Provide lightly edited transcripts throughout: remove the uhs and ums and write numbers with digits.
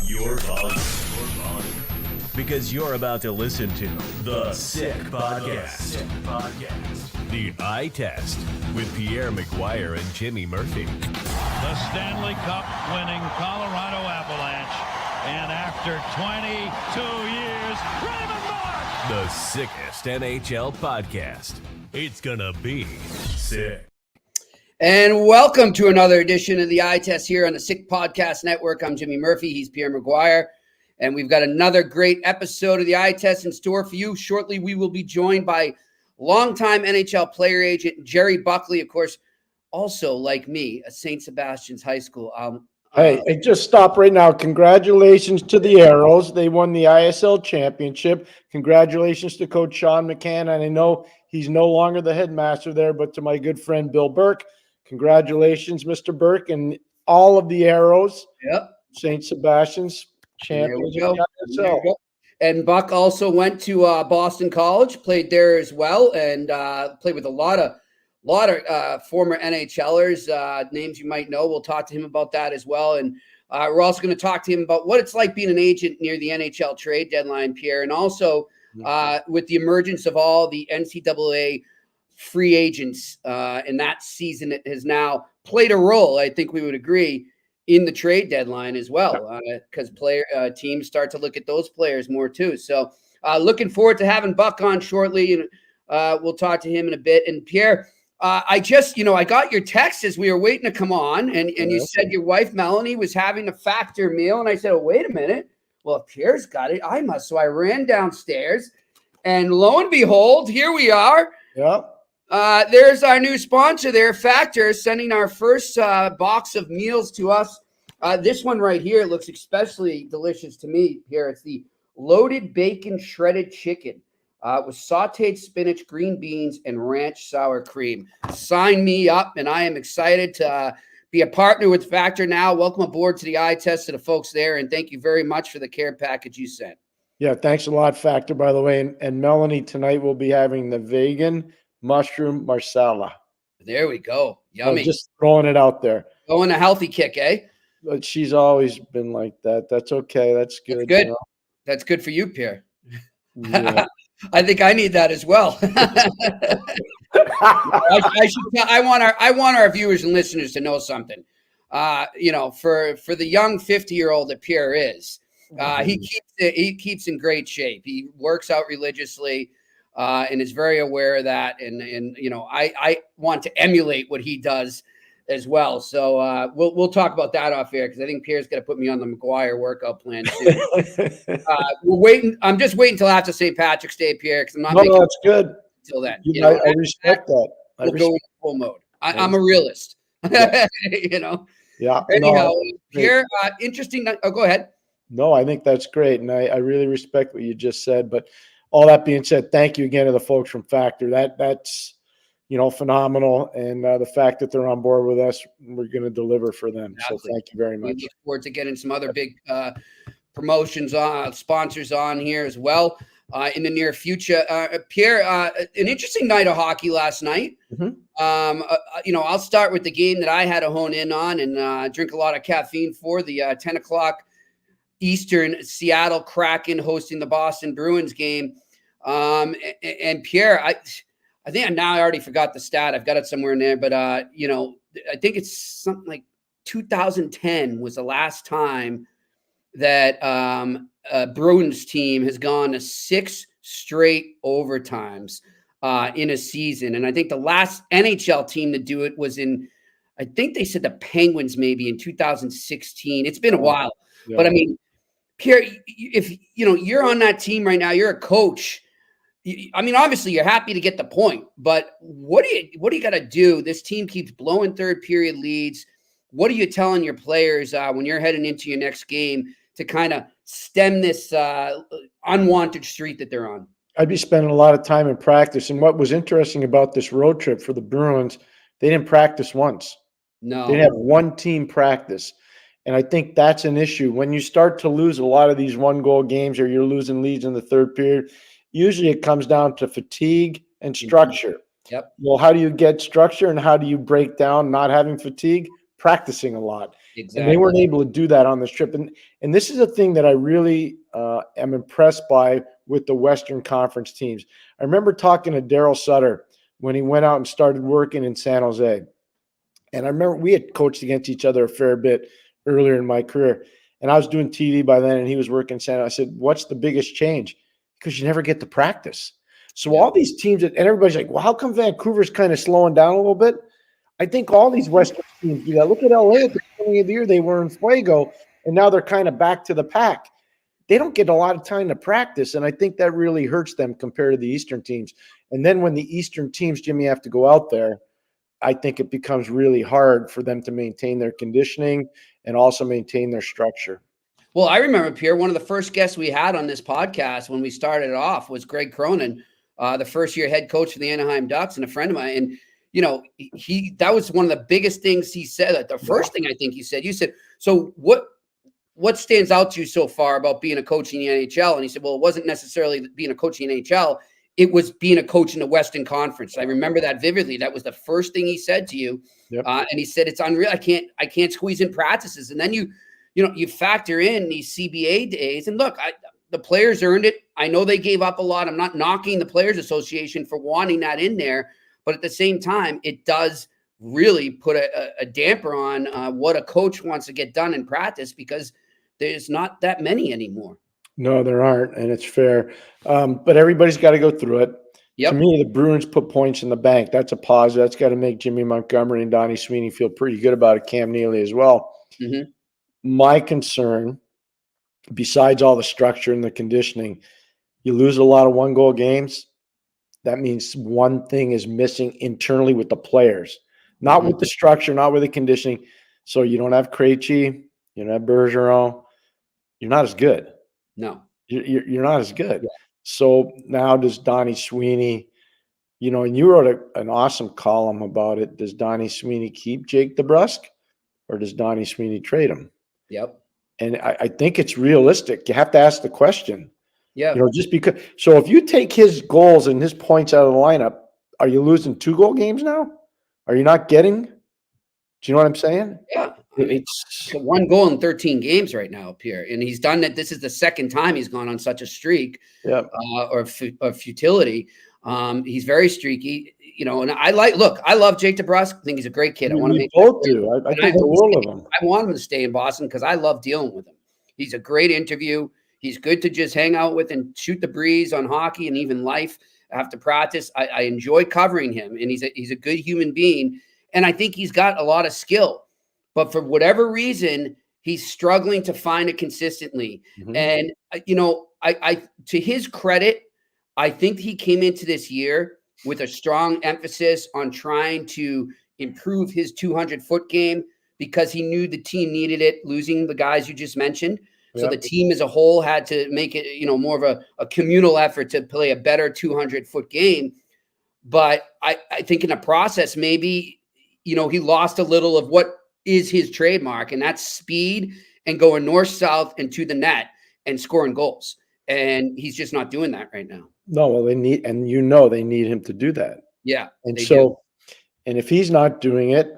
your volume. Because you're about to listen to The Sick Podcast. The Eye Test with Pierre, McGuire, and Jimmy Murphy. The Stanley Cup winning Colorado Avalanche. And after 22 years, Raymond Mark! The sickest NHL podcast. It's gonna be sick. And welcome to another edition of the Eye Test here on the Sick Podcast Network. I'm Jimmy Murphy. He's Pierre McGuire. And we've got another great episode of the Eye Test in store for you. Shortly, we will be joined by longtime NHL player agent Jerry Buckley, of course, also like me, a St. Sebastian's High School. Hey, just stop right now. Congratulations to the Arrows. They won the ISL championship. Congratulations to Coach Sean McCann. And I know he's no longer the headmaster there, but to my good friend Bill Burke, congratulations, Mr. Burke, and all of the Arrows. Yep. St. Sebastian's champions of the ISL. And Buck also went to Boston College, played there as well, and played with a lot of former NHLers, names you might know. We'll talk to him about that as well. And we're also going to talk to him about what it's like being an agent near the NHL trade deadline, Pierre, and also with the emergence of all the NCAA free agents in that season that has now played a role, I think we would agree, in the trade deadline as well, because teams start to look at those players more too. So looking forward to having Buck on shortly, and we'll talk to him in a bit. And Pierre, I got your text as we were waiting to come on, and you said your wife Melanie was having a Factor meal, and I said, oh, wait a minute. Well, if Pierre's got it, I must. So I ran downstairs, and lo and behold, here we are. Yep. There's our new sponsor there, Factor, sending our first box of meals to us. This one right here looks especially delicious to me, Pierre. It's the loaded bacon shredded chicken with sauteed spinach, green beans, and ranch sour cream. Sign me up, and I am excited to be a partner with Factor now. Welcome aboard to the Eye Test to the folks there, and thank you very much for the care package you sent. Yeah, thanks a lot, Factor, by the way. And Melanie, tonight we'll be having the vegan mushroom marsala. There we go. Yummy. Just throwing it out there. Going a healthy kick, eh? But she's always been like that. That's okay. That's good. That's good. You know? That's good for you, Pierre. Yeah. I think I need that as well. I want our viewers and listeners to know something. For the young 50-year-old that Pierre is, he keeps in great shape. He works out religiously. And is very aware of that. And I want to emulate what he does as well. So we'll talk about that off air, because I think Pierre's going to put me on the McGuire workout plan too. We're waiting. I'm just waiting till after St. Patrick's Day, Pierre, because I'm not making that's good. Until then. I respect that. We'll go in full mode. I'm a realist. Yeah. Yeah. Anyhow, Pierre, interesting. Oh, go ahead. No, I think that's great. And I really respect what you just said. But all that being said, thank you again to the folks from Factor. That's phenomenal. And the fact that they're on board with us, we're going to deliver for them. Absolutely. So thank you very much. We look forward to getting some other big promotions sponsors on here as well in the near future. Pierre, an interesting night of hockey last night. Mm-hmm. I'll start with the game that I had to hone in on and drink a lot of caffeine for, the 10 o'clock Eastern Seattle Kraken hosting the Boston Bruins game. And Pierre, I think I already forgot the stat. I've got it somewhere in there, but I think it's something like 2010 was the last time that a Bruins team has gone to 6 straight overtimes in a season. And I think the last NHL team to do it was I think they said the Penguins maybe in 2016. It's been a while, but I mean, Pierre, if you're on that team right now, you're a coach. I mean, obviously you're happy to get the point, but what do you got to do? This team keeps blowing third period leads. What are you telling your players when you're heading into your next game to kind of stem this unwanted streak that they're on? I'd be spending a lot of time in practice. And what was interesting about this road trip for the Bruins, they didn't practice once. No, they didn't have one team practice. And I think that's an issue. When you start to lose a lot of these one-goal games, or you're losing leads in the third period, usually it comes down to fatigue and structure. Yep. Well, how do you get structure, and how do you break down not having fatigue? Practicing a lot. Exactly. And they weren't able to do that on this trip. And this is a thing that I really am impressed by with the Western Conference teams. I remember talking to Daryl Sutter when he went out and started working in San Jose. And I remember we had coached against each other a fair bit earlier in my career. And I was doing TV by then, and he was working in San Jose. I said, what's the biggest change? Because you never get to practice. So all these teams, and everybody's like, well, how come Vancouver's kind of slowing down a little bit? I think all these Western teams do that. Look at LA at the beginning of the year. They were in Fuego, and now they're kind of back to the pack. They don't get a lot of time to practice, and I think that really hurts them compared to the Eastern teams. And then when the Eastern teams, Jimmy, have to go out there, I think it becomes really hard for them to maintain their conditioning and also maintain their structure. Well, I remember, Pierre, one of the first guests we had on this podcast when we started off was Greg Cronin, the first-year head coach for the Anaheim Ducks, and a friend of mine. And that was one of the biggest things he said. The first thing I think you said, so what stands out to you so far about being a coach in the NHL? And he said, well, it wasn't necessarily being a coach in the NHL. It was being a coach in the Western Conference. I remember that vividly. That was the first thing he said to you. Yep. And he said, it's unreal. I can't squeeze in practices. And then you factor in these CBA days. And look, the players earned it. I know they gave up a lot. I'm not knocking the Players Association for wanting that in there. But at the same time, it does really put a damper on what a coach wants to get done in practice, because there's not that many anymore. No, there aren't, and it's fair. But everybody's got to go through it. Yep. To me, the Bruins put points in the bank. That's a positive. That's got to make Jimmy Montgomery and Donnie Sweeney feel pretty good about it, Cam Neely as well. Mm-hmm. My concern, besides all the structure and the conditioning, you lose a lot of one-goal games. That means one thing is missing internally with the players, not with the structure, not with the conditioning. So you don't have Krejci, you don't have Bergeron. You're not as good. No, you're not as good. Yeah. So now does Donnie Sweeney, and you wrote an awesome column about it. Does Donnie Sweeney keep Jake DeBrusk, or does Donnie Sweeney trade him? Yep. And I think it's realistic. You have to ask the question. Yeah. Just because. So if you take his goals and his points out of the lineup, are you losing 2-goal games now? Are you not getting? Do you know what I'm saying? Yeah. It's 1 goal in 13 games right now, Pierre, and he's done that. This is the second time he's gone on such a streak, of futility. He's very streaky, and I love Jake DeBrusk. I think he's a great kid. I want to make both do. I think the world of him. I want him to stay in Boston because I love dealing with him. He's a great interview. He's good to just hang out with and shoot the breeze on hockey and even life after practice. I enjoy covering him, and he's a good human being, and I think he's got a lot of skill. But for whatever reason, he's struggling to find it consistently. Mm-hmm. And, I to his credit, I think he came into this year with a strong emphasis on trying to improve his 200-foot game because he knew the team needed it, losing the guys you just mentioned. Yep. So the team as a whole had to make it, more of a communal effort to play a better 200-foot game. But I think in the process, maybe, he lost a little of what is his trademark, and that's speed and going north-south and to the net and scoring goals. And he's just not doing that right now. No, well, they need him to do that. Yeah. And and if he's not doing it,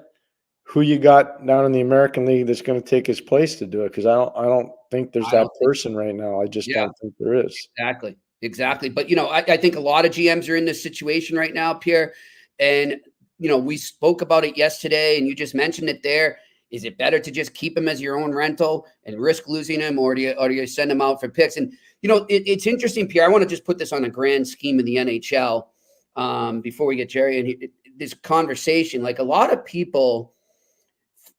who you got down in the American League that's going to take his place to do it? Because I don't think there's that person right now. I just don't think there is. Exactly. But, I think a lot of GMs are in this situation right now, Pierre, and we spoke about it yesterday, and you just mentioned it there. Is it better to just keep him as your own rental and risk losing him, or do you send him out for picks? And, it's interesting, Pierre. I want to just put this on a grand scheme of the NHL before we get Jerry in this conversation. Like a lot of people,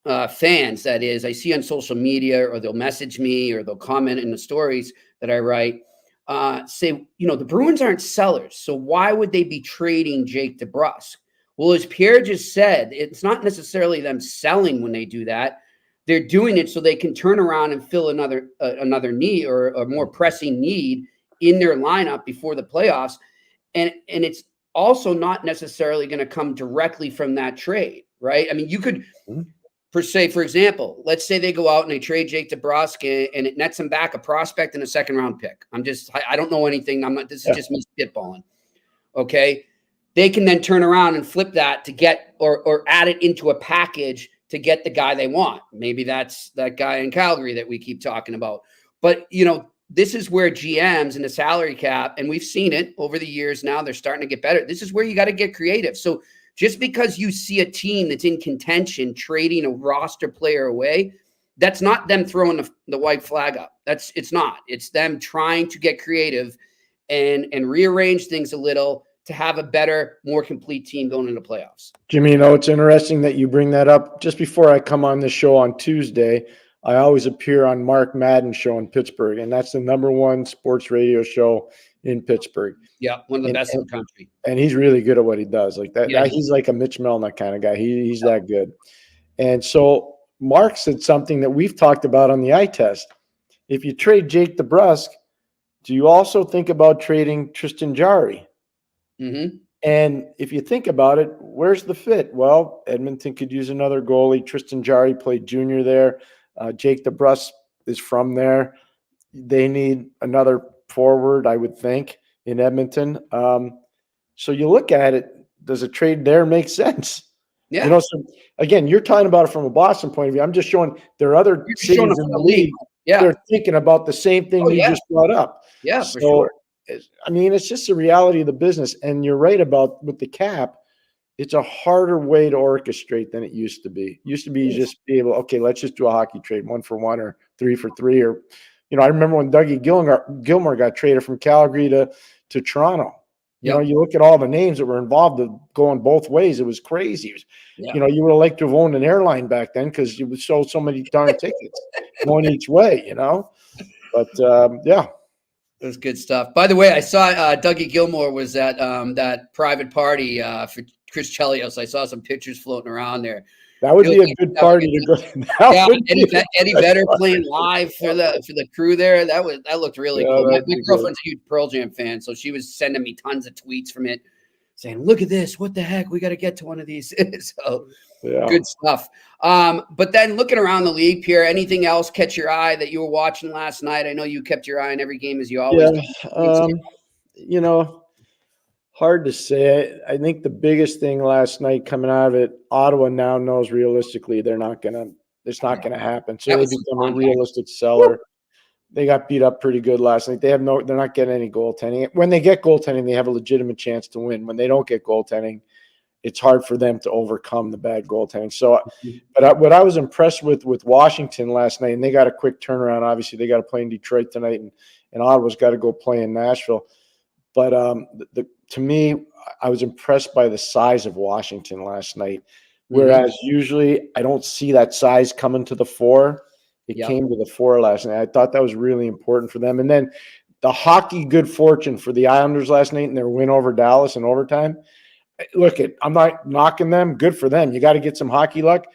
fans, that is, I see on social media, or they'll message me, or they'll comment in the stories that I write, say, the Bruins aren't sellers. So why would they be trading Jake DeBrusk? Well, as Pierre just said, it's not necessarily them selling when they do that. They're doing it so they can turn around and fill another need, or a more pressing need in their lineup before the playoffs. And it's also not necessarily going to come directly from that trade, right? I mean, you could, for example, let's say they go out and they trade Jake DeBrusk and it nets them back a prospect and a second-round pick. I don't know anything. This is just me spitballing. Okay. They can then turn around and flip that to get or add it into a package to get the guy they want. Maybe that's that guy in Calgary that we keep talking about. But, this is where GMs and the salary cap, and we've seen it over the years now, they're starting to get better. This is where you got to get creative. So just because you see a team that's in contention trading a roster player away, that's not them throwing the white flag up. It's not. It's them trying to get creative and rearrange things a little to have a better, more complete team going into playoffs. Jimmy, it's interesting that you bring that up. Just before I come on this show on Tuesday, I always appear on Mark Madden's show in Pittsburgh, and that's the #1 sports radio show in Pittsburgh. Yeah, one of the best in the country. And he's really good at what he does. Like that, Yeah. He's like a Mitch Melnick kind of guy. He's that good. And so Mark said something that we've talked about on the eye test. If you trade Jake DeBrusk, do you also think about trading Tristan Jarry? Mm-hmm. And if you think about it, where's the fit? Well, Edmonton could use another goalie. Tristan Jarry played junior there. Jake DeBrusk is from there. They need another forward, I would think, in Edmonton. So you look at it, does a trade there make sense? Yeah. So again, you're talking about it from a Boston point of view. I'm just showing there are other cities in the league. Yeah. They're thinking about the same thing you just brought up. Yeah, for sure. It's just the reality of the business. And you're right about with the cap, it's a harder way to orchestrate than it used to be. It used to be you just be able, okay, let's just do a hockey trade, 1-for-1 or 3-for-3. Or, I remember when Dougie Gilmore got traded from Calgary to Toronto. You look at all the names that were involved going both ways. It was crazy. You would have liked to have owned an airline back then because you would sold so many darn tickets going each way, But, yeah. It was good stuff. By the way, I saw Dougie Gilmore was at that private party for Chris Chelios. I saw some pictures floating around there. That would be a good party to go. Yeah, Eddie Vedder playing live for the crew there. That looked really cool. My girlfriend's a huge Pearl Jam fan, so she was sending me tons of tweets from it, saying, "Look at this! What the heck? We got to get to one of these." So good stuff. But then looking around the league, Pierre, anything else catch your eye that you were watching last night? I know you kept your eye on every game as you always do. Hard to say. I think the biggest thing last night coming out of it, Ottawa now knows realistically it's not gonna happen. So they become a realistic seller. They got beat up pretty good last night. They're not getting any goaltending. When they get goaltending, they have a legitimate chance to win. When they don't get goaltending, it's hard for them to overcome the bad goaltending. So, but what I was impressed with Washington last night, and they got a quick turnaround. Obviously, they got to play in Detroit tonight, and Ottawa's got to go play in Nashville. But to me, I was impressed by the size of Washington last night. Whereas usually I don't see that size coming to the fore. It came to the fore last night. I thought that was really important for them. And then the hockey good fortune for the Islanders last night in their win over Dallas in overtime. Look, I'm not knocking them. Good for them. You got to get some hockey luck.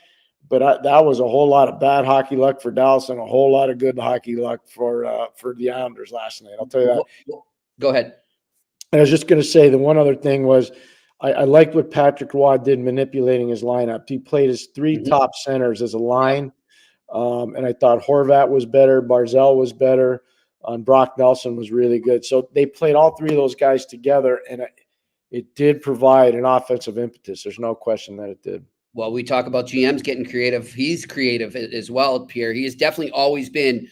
But that was a whole lot of bad hockey luck for Dallas and a whole lot of good hockey luck for the Islanders last night. I'll tell you that. Go ahead. I was just going to say the one other thing was I liked what Patrick Roy did manipulating his lineup. He played his three top centers as a line, and I thought Horvat was better, Barzal was better, and Brock Nelson was really good. So they played all three of those guys together, and it did provide an offensive impetus. There's no question that it did. Well, we talk about GMs getting creative. He's creative as well, Pierre. He has definitely always been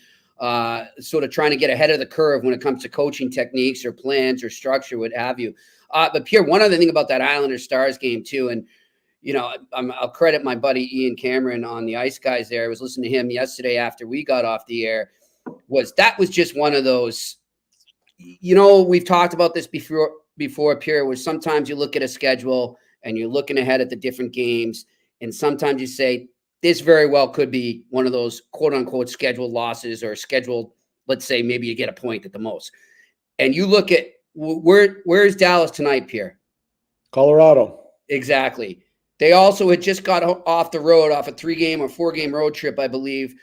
sort of trying to get ahead of the curve when it comes to coaching techniques or plans or structure, what have you. But Pierre, one other thing about that Islanders Stars game too, and I'll credit my buddy Ian Cameron on the Ice Guys there. I was listening to him yesterday after we got off the air. Was just one of those, we've talked about this before, Pierre, where sometimes you look at a schedule and you're looking ahead at the different games, and sometimes you say, this very well could be one of those quote unquote scheduled losses or scheduled, let's say maybe you get a point at the most. And you look at where's Dallas tonight, Pierre? Colorado. Exactly. They also had just got off the road off a 3-game or 4-game road trip, I believe.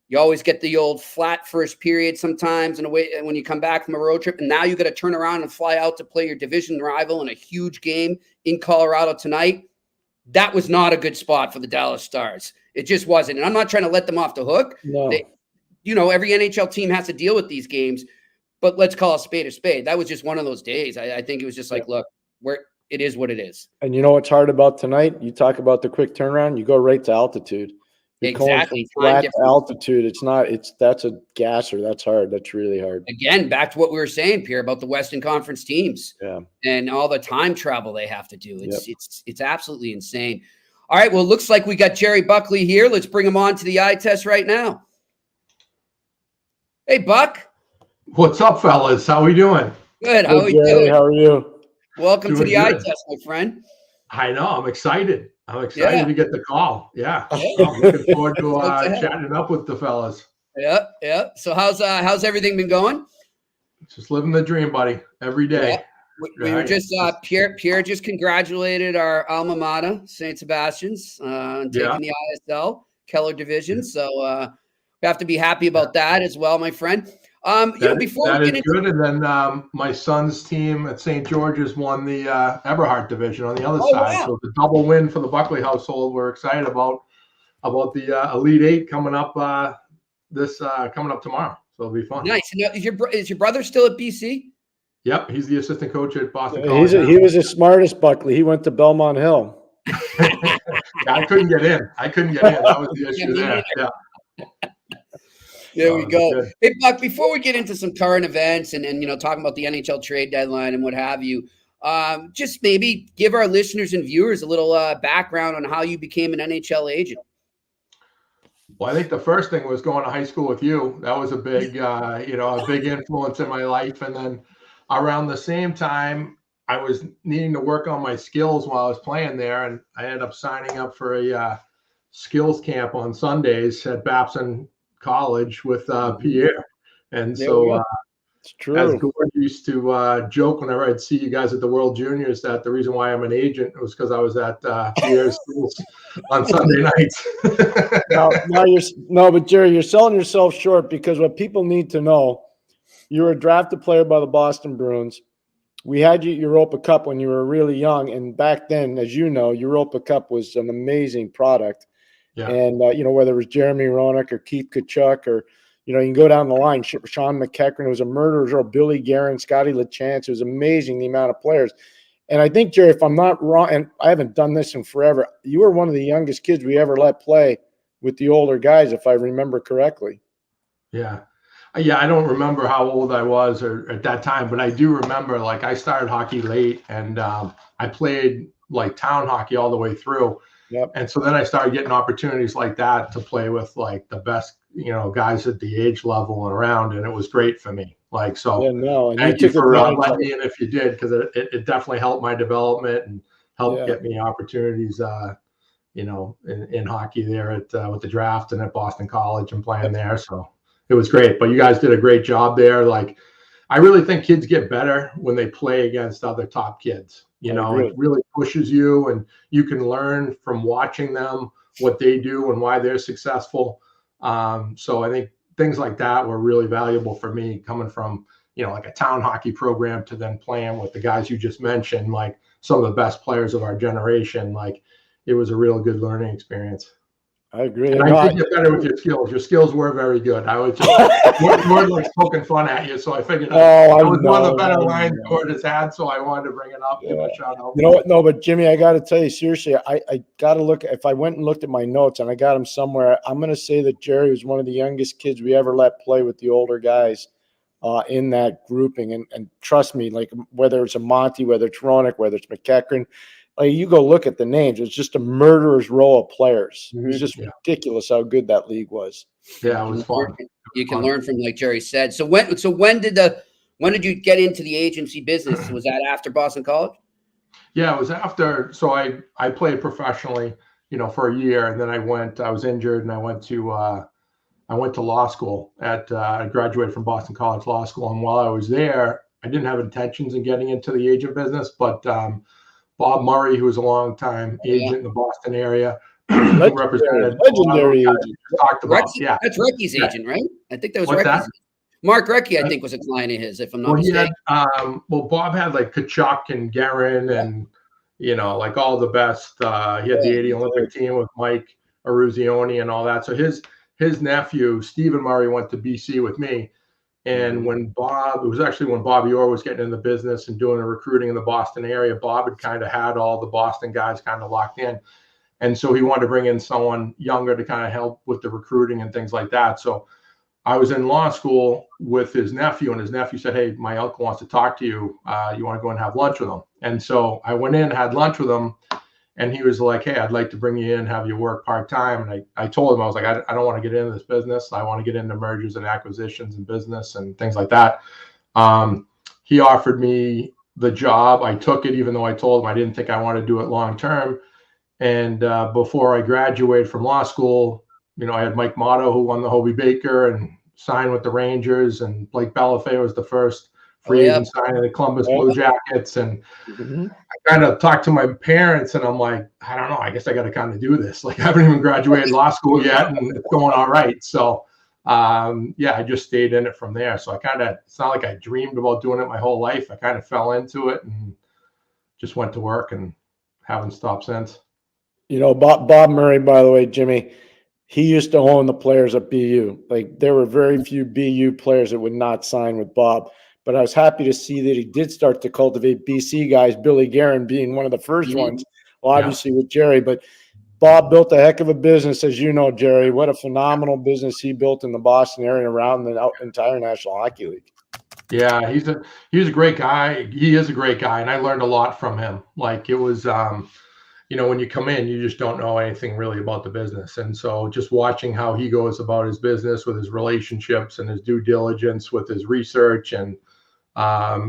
You always get the old flat first period sometimes in a way when you come back from a road trip. And now you got to turn around and fly out to play your division rival in a huge game in Colorado tonight. That was not a good spot for the Dallas Stars. It just wasn't. And I'm not trying to let them off the hook. No. Every NHL team has to deal with these games, but let's call a spade a spade. That was just one of those days. I think it was just like, look, it is what it is. And you know what's hard about tonight? You talk about the quick turnaround. You go right to altitude. You're Exactly. Flat to altitude. That's a gasser. That's hard. That's really hard. Again, back to what we were saying, Pierre, about the Western Conference teams and all the time travel they have to do. It's absolutely insane. All right. Well, it looks like we got Jerry Buckley here. Let's bring him on to the eye test right now. Hey, Buck. What's up, fellas? How we doing? Good. How are you doing? How are you? Welcome to the eye test, my friend. I know. I'm excited. I'm excited to get the call. Yeah. I'm looking forward to chatting up with the fellas. Yeah. So how's everything been going? Just living the dream, buddy. Every day. Yeah. We were just Pierre just congratulated our alma mater, St. Sebastian's, on taking the ISL Keller division. So we have to be happy about that as well, my friend. Before that we is get good. And then my son's team at St. George's won the Eberhard division on the other side. Wow. So it's a double win for the Buckley household. We're excited about the Elite Eight coming up coming up tomorrow. So it'll be fun. Nice. Now, is your brother still at BC? Yep, he's the assistant coach at Boston College. He was the smartest, Buckley. He went to Belmont Hill. I couldn't get in. That was the issue there. Yeah. There we go. Hey, Buck, before we get into some current events and talking about the NHL trade deadline and what have you, just maybe give our listeners and viewers a little background on how you became an NHL agent. Well, I think the first thing was going to high school with you. That was a big, a big influence in my life. And then around the same time, I was needing to work on my skills while I was playing there. And I ended up signing up for a skills camp on Sundays at Babson College with Pierre. And so it's true. As Gord used to joke whenever I'd see you guys at the World Juniors that the reason why I'm an agent was because I was at Pierre's schools on Sunday nights. But Jerry, you're selling yourself short, because what people need to know, you were a drafted player by the Boston Bruins. We had you at Europa Cup when you were really young, and back then, as you know, Europa Cup was an amazing product. Yeah. And whether it was Jeremy Roenick or Keith Tkachuk or you can go down the line, Sean McEachran, it was a murderer's row, Billy Guerin, Scotty LeChance. It was amazing the amount of players. And I think, Jerry, if I'm not wrong, and I haven't done this in forever, you were one of the youngest kids we ever let play with the older guys, if I remember correctly. Yeah. Yeah, I don't remember how old I was at that time, but I do remember, I started hockey late, and I played, town hockey all the way through. Yep. And so then I started getting opportunities like that to play with, the best, guys at the age level and around, and it was great for me. And thank you for letting me in if you did, because it definitely helped my development and helped get me opportunities, in hockey there at with the draft and at Boston College and playing there. So it was great. But you guys did a great job there. I really think kids get better when they play against other top kids. It really pushes you, and you can learn from watching them what they do and why they're successful. So I think things like that were really valuable for me, coming from, a town hockey program to then playing with the guys you just mentioned, some of the best players of our generation. It was a real good learning experience. I agree. And I did get better with your skills. Your skills were very good. I was just more poking fun at you, so I figured I was one of the better lines Gord has had, so I wanted to bring it up, give a shout out. You know what? No, but Jimmy, I got to tell you seriously, I got to look. If I went and looked at my notes, and I got them somewhere, I'm going to say that Jerry was one of the youngest kids we ever let play with the older guys in that grouping. And trust me, whether it's a Monty, whether it's Roenick, whether it's McEachran, you go look at the names. It's just a murderer's row of players. Mm-hmm. It's just ridiculous how good that league was. Yeah, it was fun. You can learn from, like Jerry said. So when did you get into the agency business? Was that after Boston College? Yeah, it was after. So I played professionally, for a year, and then I was injured, and I went to law school I graduated from Boston College Law School. And while I was there, I didn't have intentions in getting into the agent business, but Bob Murray, who was a long-time agent in the Boston area, represented legendary agent. Talked about, that's Recky's agent, right? I think that was Recky's. Mark Recchi, I think, was a client of his, if I'm not mistaken. Bob had Tkachuk and Guerin and all the best. He had the 80 Olympic team with Mike Eruzione and all that. So his nephew Stephen Murray went to BC with me. And when it was actually when Bobby Orr was getting in the business and doing the recruiting in the Boston area, Bob had kind of had all the Boston guys kind of locked in. And so he wanted to bring in someone younger to kind of help with the recruiting and things like that. So I was in law school with his nephew, and his nephew said, "Hey, my uncle wants to talk to you. You want to go and have lunch with him?" And so I went in, had lunch with him, and he was like, "Hey, I'd like to bring you in, have you work part-time." And I told him, I was like, I don't want to get into this business. I want to get into mergers and acquisitions and business and things like that. He offered me the job. I took it, even though I told him I didn't think I wanted to do it long-term. And before I graduated from law school, I had Mike Motto, who won the Hobie Baker and signed with the Rangers, and Blake Balafé was the first free agent signing of the Columbus Blue Jackets. And I kind of talked to my parents, and I'm like, I don't know, I guess I got to kind of do this. Like, I haven't even graduated law school yet, and it's going all right. So, I just stayed in it from there. So it's not like I dreamed about doing it my whole life. I kind of fell into it and just went to work and haven't stopped since. Bob Murray, by the way, Jimmy, he used to own the players at BU. Like, there were very few BU players that would not sign with Bob. But I was happy to see that he did start to cultivate BC guys, Billy Guerin being one of the first ones, obviously with Jerry. But Bob built a heck of a business, as you know, Jerry. What a phenomenal business he built in the Boston area and around the entire National Hockey League. Yeah, he's a great guy. He is a great guy, and I learned a lot from him. Like, it was when you come in, you just don't know anything really about the business. And so just watching how he goes about his business with his relationships and his due diligence with his research. And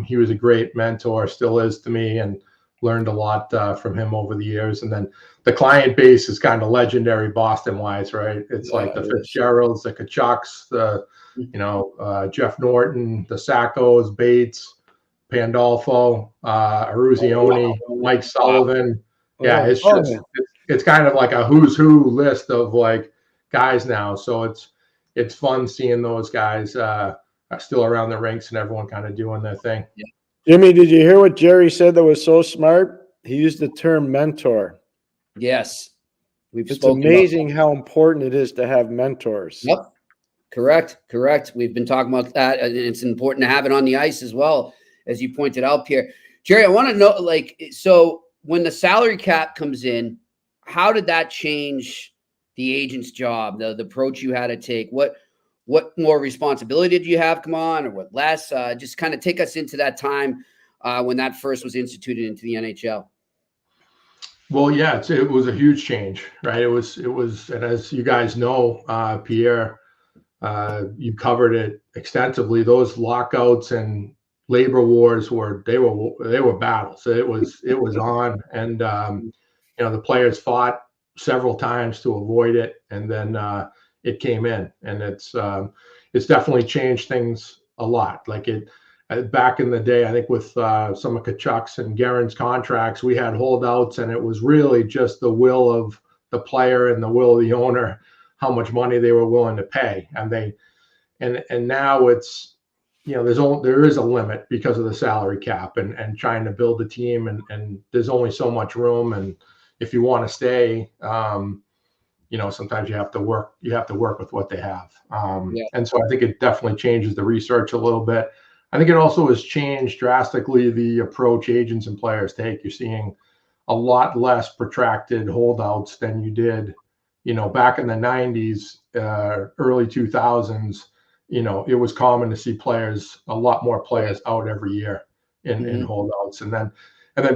he was a great mentor, still is to me, and learned a lot from him over the years. And then the client base is kind of legendary Boston-wise, right? It's like the Fitzgeralds, the Kachucks, Jeff Norton, the Sackos, Bates, Pandolfo, Aruzioni, Mike Sullivan. Yeah, it's kind of like a who's who list of like guys now. So it's fun seeing those guys are still around the rinks and everyone kind of doing their thing. Yeah. Jimmy, did you hear what Jerry said that was so smart? He used the term mentor. Yes. It's amazing how important it is to have mentors. Yep. Correct. We've been talking about that, and it's important to have it on the ice as well, as you pointed out, Pierre. Jerry, I want to know, so when the salary cap comes in, how did that change the agent's job, the approach you had to take? What more responsibility did you have come on, or what less? Just kind of take us into that time when that first was instituted into the NHL. Well, yeah, it was a huge change, right? It was, and as you guys know, Pierre, you covered it extensively. Those lockouts and labor wars were battles. It was on, and the players fought several times to avoid it, and then it came in, and it's definitely changed things a lot. Like back in the day, I think with some of Kachuk's and Guerin's contracts, we had holdouts, and it was really just the will of the player and the will of the owner, how much money they were willing to pay. And now it's, there is a limit because of the salary cap and trying to build a team, and there's only so much room. And if you want to stay, sometimes you have to work with what they have. And so I think it definitely changes the research a little bit. I think it also has changed drastically the approach agents and players take. You're seeing a lot less protracted holdouts than you did, back in the 90s, early 2000s. It was common to see a lot more players out every year in holdouts. And then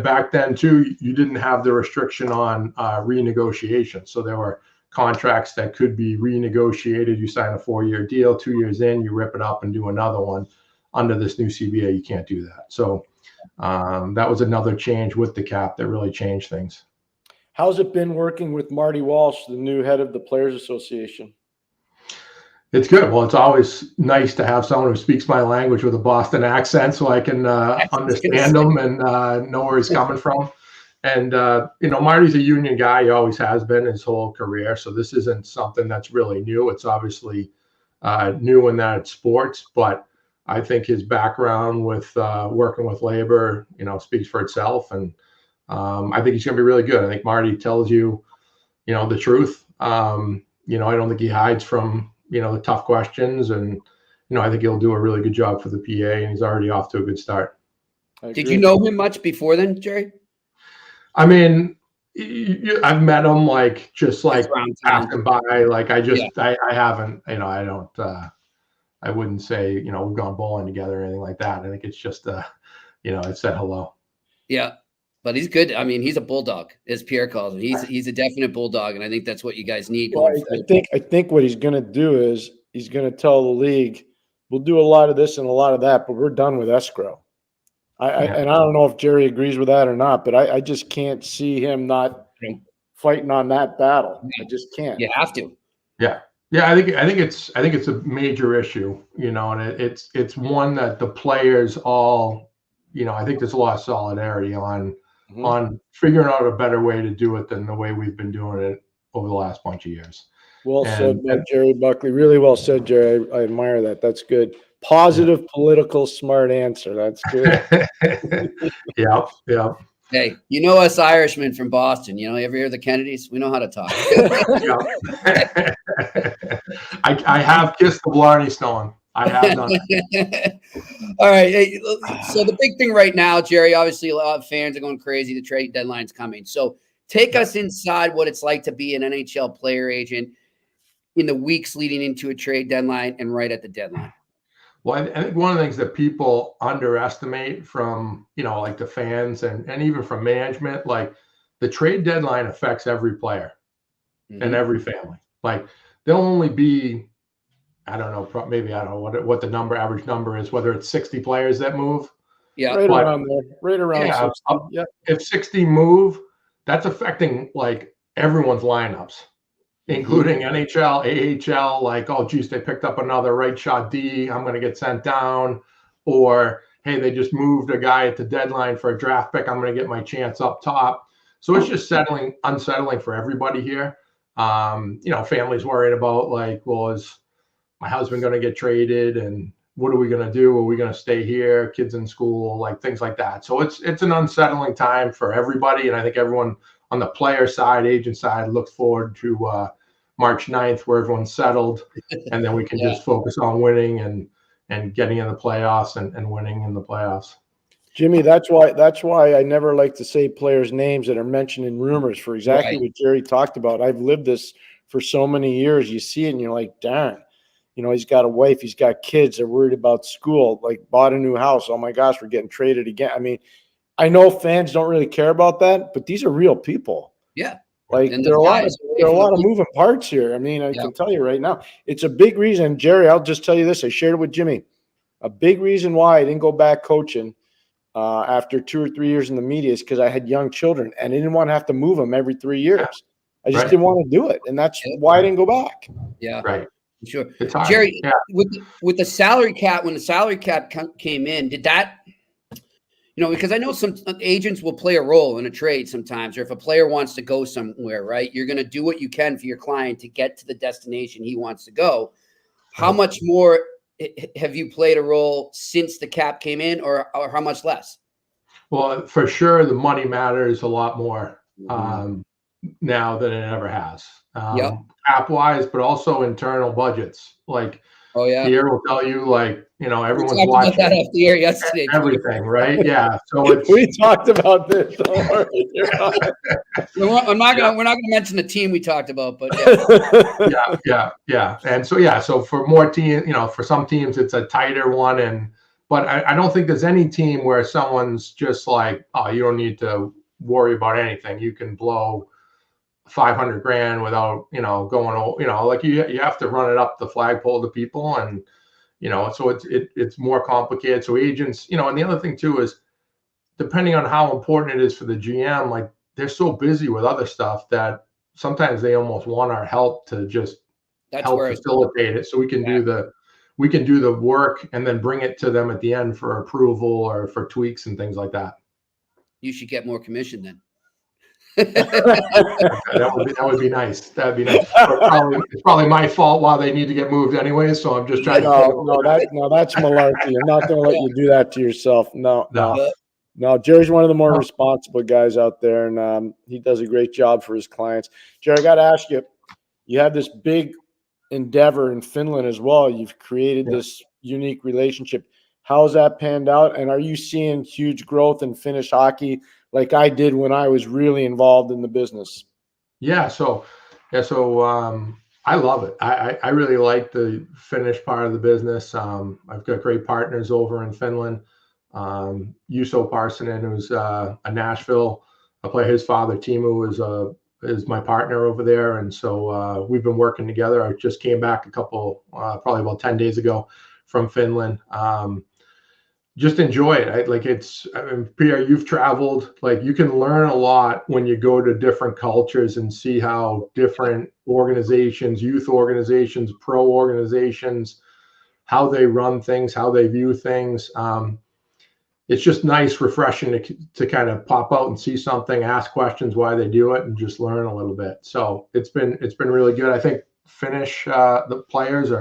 back then too, you didn't have the restriction on renegotiation. So there were contracts that could be renegotiated. You sign a 4-year deal, 2 years in, you rip it up and do another one. Under this new CBA, you can't do that. So that was another change with the cap that really changed things. How's it been working with Marty Walsh, the new head of the Players Association? It's good. Well, it's always nice to have someone who speaks my language with a Boston accent, so I can understand him and know where he's coming from. And Marty's a union guy. He always has been his whole career. So this isn't something that's really new. It's obviously new in that it's sports, but I think his background with working with labor, speaks for itself. And I think he's going to be really good. I think Marty tells you, the truth. I don't think he hides from, the tough questions. And I think he'll do a really good job for the PA, and he's already off to a good start. Did you know him much before then, Jerry? I mean, I've met him just passing by. I haven't, I don't, I wouldn't say, we've gone bowling together or anything like that. I think it's just, I said hello. Yeah, but he's good. I mean, he's a bulldog, as Pierre calls him. He's a definite bulldog, and I think that's what you guys need. I think what he's going to do is he's going to tell the league, we'll do a lot of this and a lot of that, but we're done with escrow. And I don't know if Jerry agrees with that or not, but I just can't see him not fighting on that battle. I just can't. You have to. Yeah. Yeah, I think it's a major issue, and it's one that the players all, I think there's a lot of solidarity on figuring out a better way to do it than the way we've been doing it over the last bunch of years. Well said, Jerry Buckley. Really well said, Jerry. I admire that. That's good. Positive, political, smart answer. That's good. Yeah. Hey, us Irishmen from Boston, you ever hear the Kennedys? We know how to talk. I have kissed the Blarney Stone. I have done it. All right. Hey, so the big thing right now, Jerry, obviously a lot of fans are going crazy. The trade deadline's coming. So take us inside what it's like to be an NHL player agent in the weeks leading into a trade deadline and right at the deadline. Well, I think one of the things that people underestimate from, the fans and even from management, the trade deadline affects every player and every family. There'll only be, I don't know what the average number is, whether it's 60 players that move. Yeah. Around there. Right around 60. If 60 move, that's affecting everyone's lineups, including NHL, AHL, oh, geez, they picked up another right shot D. I'm going to get sent down. Or, hey, they just moved a guy at the deadline for a draft pick. I'm going to get my chance up top. So it's just unsettling for everybody here. Families worried about, is my husband going to get traded? And what are we going to do? Are we going to stay here? Kids in school, things like that. So it's an unsettling time for everybody. And I think everyone on the player side, agent side, looks forward to March 9th, where everyone's settled, and then we can just focus on winning and getting in the playoffs and winning in the playoffs. Jimmy, that's why I never like to say players' names that are mentioned in rumors for exactly what Jerry talked about. I've lived this for so many years. You see it and you're like, darn, he's got a wife, he's got kids, they're worried about school, bought a new house. Oh my gosh, we're getting traded again. I mean, I know fans don't really care about that, but these are real people. Yeah. There are a lot of moving parts here. I mean, I can tell you right now, it's a big reason. Jerry, I'll just tell you this. I shared it with Jimmy. A big reason why I didn't go back coaching after 2 or 3 years in the media is because I had young children and I didn't want to have to move them every 3 years. I just didn't want to do it. And that's why I didn't go back. Yeah. Right. Sure. Jerry, with the salary cap, when the salary cap came in, did that, because I know some agents will play a role in a trade sometimes, or if a player wants to go somewhere, right, you're going to do what you can for your client to get to the destination he wants to go. How much more have you played a role since the cap came in, or how much less? Well, for sure, the money matters a lot more now than it ever has. Cap-wise, but also internal budgets. Pierre will tell you, everyone's watching that off the air yesterday. Everything, right? Yeah. So we talked about this. We're not gonna mention the team we talked about, but yeah. And so for more teams, for some teams it's a tighter one, but I don't think there's any team where someone's just oh, you don't need to worry about anything. You can blow $500,000 without, going, you have to run it up the flagpole to people. And, so it's more complicated. So agents, and the other thing too, is depending on how important it is for the GM, they're so busy with other stuff that sometimes they almost want our help to just help facilitate it. So we can do the work and then bring it to them at the end for approval or for tweaks and things like that. You should get more commission then. that would be nice. That'd be nice. It's probably my fault why they need to get moved anyway. So I'm just trying to. That's malarkey. I'm not going to let you do that to yourself. No. Jerry's one of the more responsible guys out there, and he does a great job for his clients. Jerry, I got to ask you. You have this big endeavor in Finland as well. You've created this unique relationship. How's that panned out? And are you seeing huge growth in Finnish hockey like I did when I was really involved in the business? So I love it. I really like the Finnish part of the business. I've got great partners over in Finland. Juuso Parssinen, who's a Nashville player, his father Timu is my partner over there, and so we've been working together. I just came back probably about 10 days ago from Finland. Just enjoy it. Pierre, you've traveled. Like, you can learn a lot when you go to different cultures and see how different organizations, youth organizations, pro organizations, how they run things, how they view things. It's just nice, refreshing to kind of pop out and see something, ask questions why they do it, and just learn a little bit. So it's been really good. I think Finnish, the players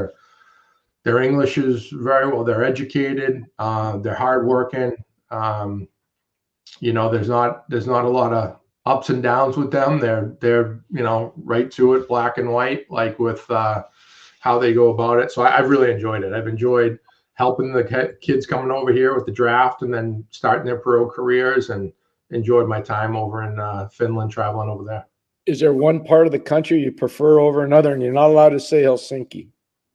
their English is very well. They're educated. They're hardworking. There's not a lot of ups and downs with them. They're right to it, black and white, like with how they go about it. So I've really enjoyed it. I've enjoyed helping the kids coming over here with the draft and then starting their pro careers, and enjoyed my time over in Finland, traveling over there. Is there one part of the country you prefer over another? And you're not allowed to say Helsinki.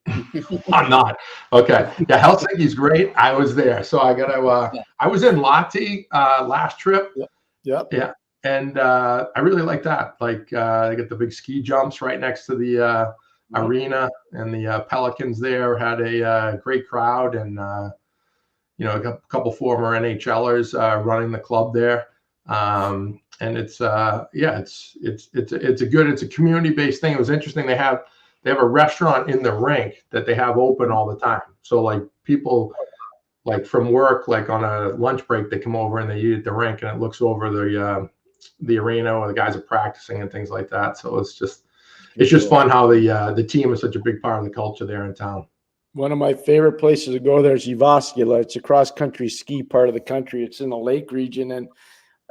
I'm not. Okay. Yeah, Helsinki's great. I was there. So I was in Lahti last trip. Yep. Yeah. And I really like that. Like, they get the big ski jumps right next to the arena, and the Pelicans there had a great crowd, and a couple former NHLers running the club there. And it's a community-based thing. It was interesting. They have a restaurant in the rink that they have open all the time. So like people like from work, like on a lunch break, they come over and they eat at the rink, and it looks over the arena where the guys are practicing and things like that. So it's just fun how the team is such a big part of the culture there in town. One of my favorite places to go there is Jyväskylä. It's a cross-country ski part of the country. It's in the lake region, and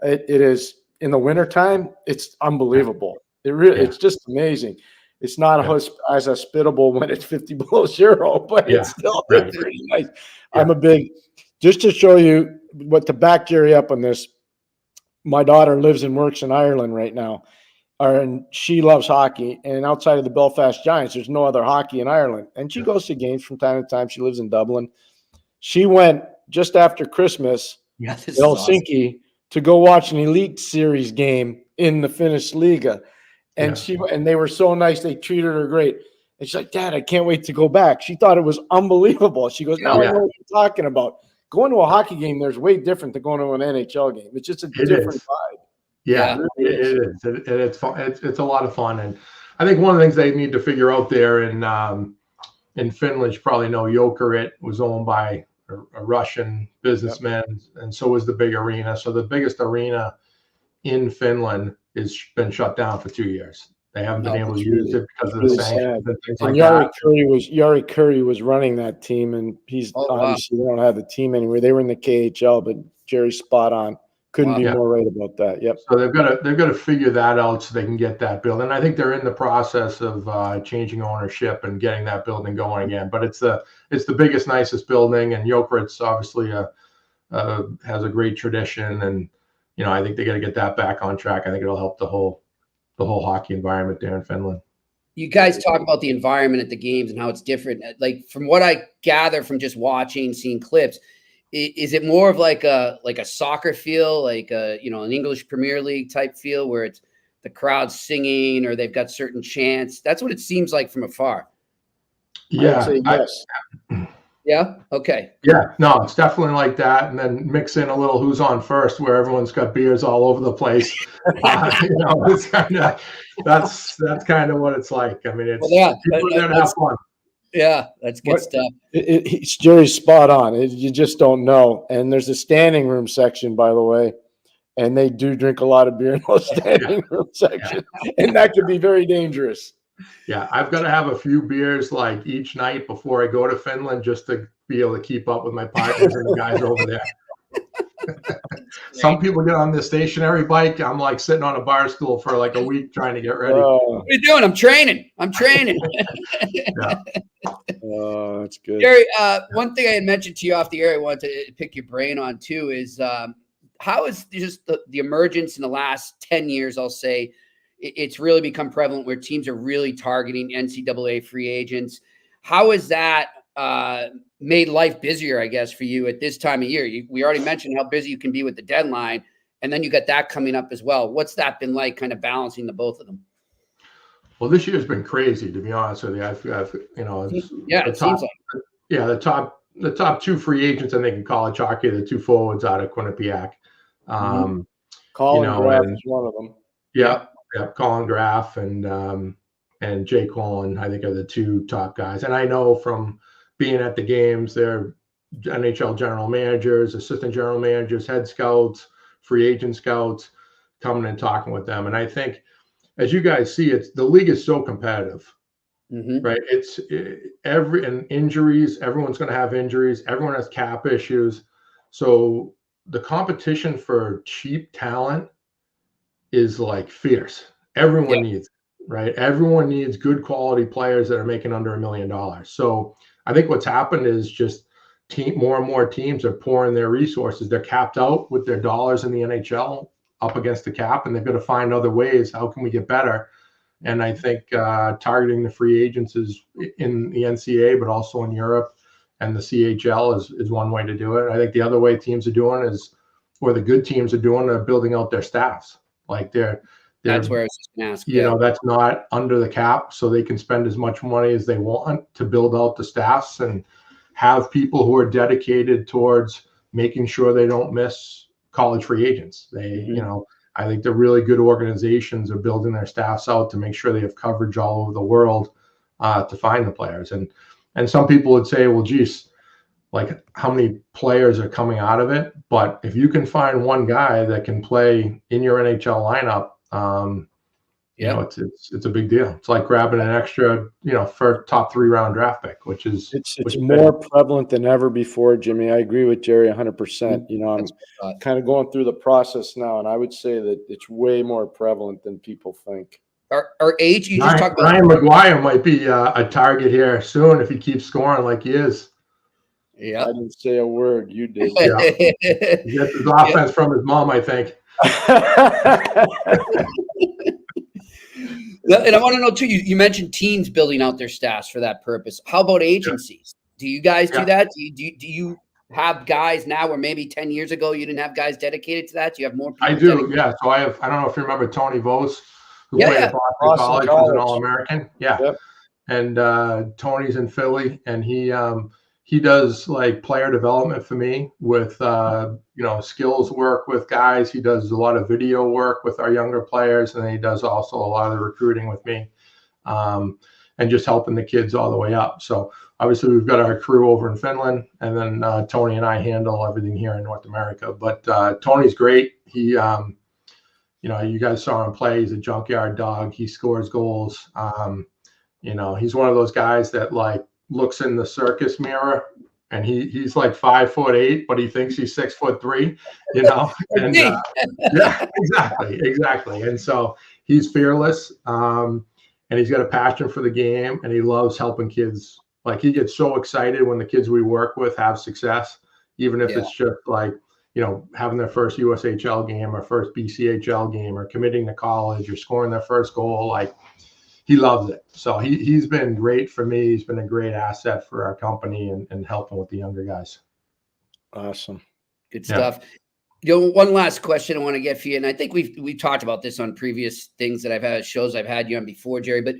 it is in the wintertime. It's unbelievable. It's just amazing. It's not as hospitable when it's 50 below zero, but it's still pretty nice. Yeah. Just to show you to back Jerry up on this, my daughter lives and works in Ireland right now, and she loves hockey. And outside of the Belfast Giants, there's no other hockey in Ireland. And she goes to games from time to time. She lives in Dublin. She went just after Christmas to Helsinki to go watch an Elite Series game in the Finnish Liga. And and they were so nice. They treated her great. And she's like, Dad, I can't wait to go back. She thought it was unbelievable. She goes, now I know what you're talking about. Going to a hockey game, there's way different than going to an NHL game. It's just a different vibe. Yeah, it is. It's fun. It's a lot of fun. And I think one of the things they need to figure out there in Finland, you probably know Jokerit was owned by a Russian businessman, and so was the big arena. So the biggest arena in Finland has been shut down for 2 years. They haven't been able to use it because of the sanctions and things like that. Yari Curry was running that team, and he's obviously they don't have the team anywhere. They were in the KHL, but Jerry's spot on. Couldn't be more right about that. Yep. So they've got to figure that out so they can get that built. And I think they're in the process of changing ownership and getting that building going again. But it's the biggest, nicest building, and Jokerit's obviously has a great tradition, and I think they got to get that back on track. I think it'll help the whole hockey environment there in Finland. You guys talk about the environment at the games and how it's different. Like, from what I gather from just watching, seeing clips, is it more of like a soccer feel, like an English Premier League type feel, where it's the crowd singing or they've got certain chants? That's what it seems like from afar. Yeah. Yes. Yeah. Okay. Yeah. No, it's definitely like that. And then mix in a little "Who's on First," where everyone's got beers all over the place. It's that's kind of what it's like. I mean, it's people are there to have fun. Yeah, that's good stuff. It's Jerry's spot on. You just don't know. And there's a standing room section, by the way, and they do drink a lot of beer in the standing room section, and that can be very dangerous. Yeah, I've got to have a few beers like each night before I go to Finland, just to be able to keep up with my partners and the guys over there. Some people get on the stationary bike. I'm like sitting on a bar stool for like a week trying to get ready. What are you doing? I'm training. Yeah. Oh, that's good. Jerry, one thing I had mentioned to you off the air I wanted to pick your brain on too is how is just the emergence in the last 10 years, I'll say, it's really become prevalent where teams are really targeting NCAA free agents. How has that made life busier, I guess, for you at this time of year? We already mentioned how busy you can be with the deadline, and then you got that coming up as well. What's that been like, kind of balancing the both of them? Well, this year's been crazy, to be honest with you. I've it seems like. Yeah, the top two free agents I think in college hockey are the two forwards out of Quinnipiac. Colin Graff is one of them. Yeah, Colin Graff and Jay Quillen, I think, are the two top guys. And I know from being at the games, they're NHL general managers, assistant general managers, head scouts, free agent scouts, coming and talking with them. And I think, as you guys see, the league is so competitive, right? And injuries, everyone's going to have injuries. Everyone has cap issues. So the competition for cheap talent is like fierce. Everyone needs, right? Everyone needs good quality players that are making under $1 million. So I think what's happened is just more and more teams are pouring their resources. They're capped out with their dollars in the NHL up against the cap, and they're going to find other ways. How can we get better? And I think targeting the free agents is in the NCAA, but also in Europe and the CHL is one way to do it. I think the other way teams are doing is, or the good teams are doing, are building out their staffs. Like that's where I was just going to ask. You know, that's not under the cap, so they can spend as much money as they want to build out the staffs and have people who are dedicated towards making sure they don't miss college free agents. I think the really good organizations are building their staffs out to make sure they have coverage all over the world to find the players. And some people would say, well, geez, like how many players are coming out of it? But if you can find one guy that can play in your NHL lineup, it's a big deal. It's like grabbing an extra, for top 3 round draft pick, which is more prevalent than ever before, Jimmy. I agree with Jerry 100%. I'm kind of going through the process now, and I would say that it's way more prevalent than people think. Our age, you just talked about Ryan McGuire might be a target here soon if he keeps scoring like he is. Yeah, I didn't say a word. You did. Yeah. He gets his offense from his mom, I think. And I want to know too, you mentioned teams building out their staffs for that purpose. How about agencies? Do you guys do that? Do you have guys now where maybe 10 years ago you didn't have guys dedicated to that? Do you have more people? I do, yeah. So I don't know if you remember Tony Vos, who played at Boston College, was an All-American. Yeah. Yep. And Tony's in Philly, and he does like player development for me with skills work with guys. He does a lot of video work with our younger players, and then he does also a lot of the recruiting with me, and just helping the kids all the way up. So obviously we've got our crew over in Finland, and then Tony and I handle everything here in North America. But Tony's great. He you guys saw him play. He's a junkyard dog. He scores goals. He's one of those guys that like looks in the circus mirror, and he's like 5'8", but he thinks he's 6'3", and yeah, exactly. And so he's fearless, and he's got a passion for the game, and he loves helping kids. Like he gets so excited when the kids we work with have success, even if it's just like, having their first USHL game or first BCHL game or committing to college or scoring their first goal. Like, he loves it. So he's been great for me. He's been a great asset for our company and helping with the younger guys. Awesome. Good stuff. One last question I want to get for you, and I think we've talked about this on previous things that I've had, shows I've had you on before, Jerry, but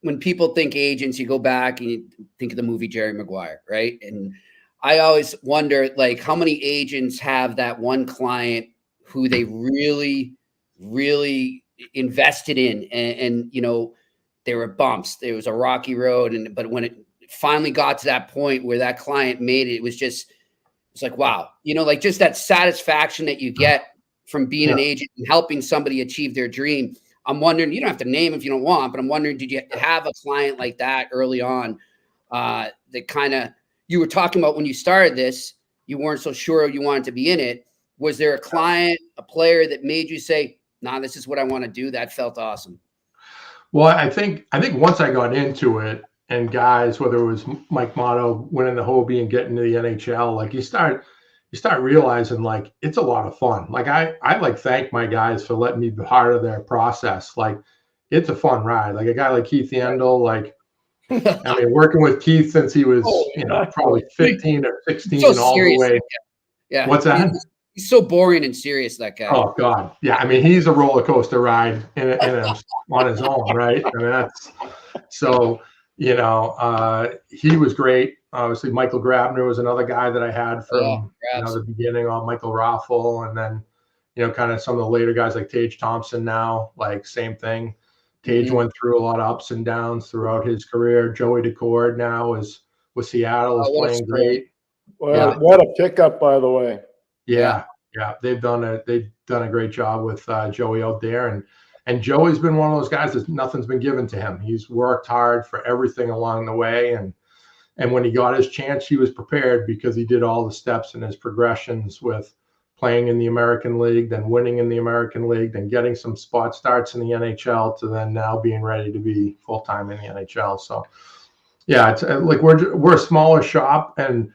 when people think agents, you go back and you think of the movie Jerry Maguire, right? And I always wonder, like, how many agents have that one client who they really, really invested in, and there were bumps, there was a rocky road, but when it finally got to that point where that client made it, it's like, wow, like just that satisfaction that you get from being an agent and helping somebody achieve their dream. I'm wondering, you don't have to name if you don't want, but I'm wondering, did you have a client like that early on that kind of, you were talking about when you started this, you weren't so sure you wanted to be in it. Was there a client, a player that made you say, nah, this is what I want to do? That felt awesome. Well, I think once I got into it and guys, whether it was Mike Motto winning the Hobie and getting to the NHL, like you start realizing like it's a lot of fun. Like I like thank my guys for letting me be part of their process. Like it's a fun ride. Like a guy like Keith Yandel, like I mean, working with Keith since he was probably 15 or 16 so all serious. the way. Yeah. What's that? He's so boring and serious, that guy. Oh God, yeah. I mean, he's a roller coaster ride on his own, right? I mean, that's so. He was great. Obviously, Michael Grabner was another guy that I had from the beginning on. Michael Raffle, and then kind of some of the later guys like Tage Thompson. Now, like same thing. Tage went through a lot of ups and downs throughout his career. Joey Decord now is with Seattle, is playing great. Well, what a pickup, by the way. Yeah. They've done a great job with Joey out there, and Joey's been one of those guys that nothing's been given to him. He's worked hard for everything along the way, and when he got his chance, he was prepared because he did all the steps in his progressions with playing in the American League, then winning in the American League, then getting some spot starts in the NHL, to then now being ready to be full time in the NHL. So, yeah, it's like we're a smaller shop, and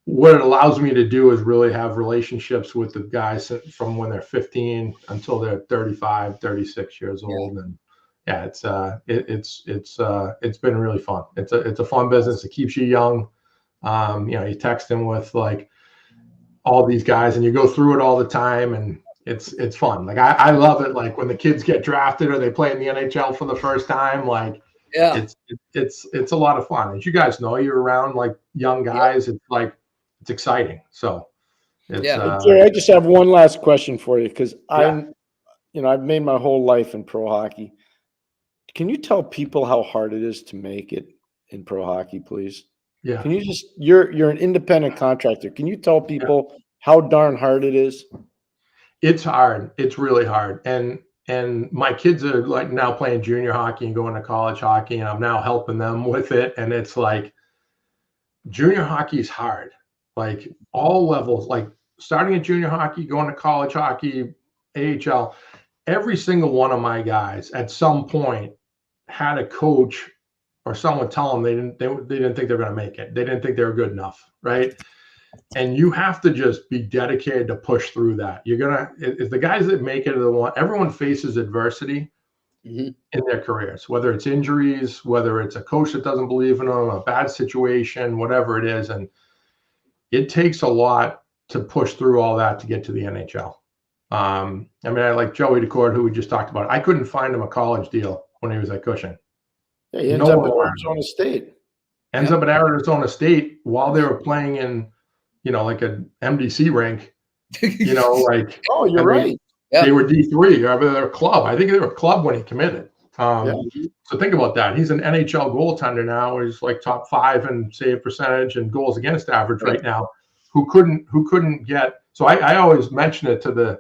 what it allows me to do is really have relationships with the guys from when they're 15 until they're 35, 36 years old. And yeah, it's been really fun. It's a fun business. It keeps you young. You text them with like all these guys and you go through it all the time, and it's fun. Like I love it. Like when the kids get drafted or they play in the NHL for the first time, like it's a lot of fun. As you guys know, you're around like young guys. It's like, it's exciting. So Jerry, I just have one last question for you, because I've made my whole life in pro hockey. Can you tell people how hard it is to make it in pro hockey, please? Yeah. Can you just you're an independent contractor. Can you tell people how darn hard it is? It's hard. It's really hard. And my kids are like now playing junior hockey and going to college hockey, and I'm now helping them with it. And it's like junior hockey is hard. Like all levels, like starting at junior hockey, going to college hockey, AHL, every single one of my guys at some point had a coach or someone tell them they didn't think they were going to make it. They didn't think they were good enough, right? And you have to just be dedicated to push through that. If the guys that make it are the one, everyone faces adversity in their careers, whether it's injuries, whether it's a coach that doesn't believe in them, a bad situation, whatever it is. And it takes a lot to push through all that to get to the NHL. I like Joey Decord, who we just talked about. I couldn't find him a college deal when he was at Cushing. Yeah, he ends up at Arizona State. Ends up at Arizona State while they were playing in, like an MDC rink. Oh, you're right. They were D3, or their club. I think they were club when he committed. So think about that. He's an NHL goaltender now. He's like top 5 in save percentage and goals against average right now. Who couldn't get? So I always mention it to the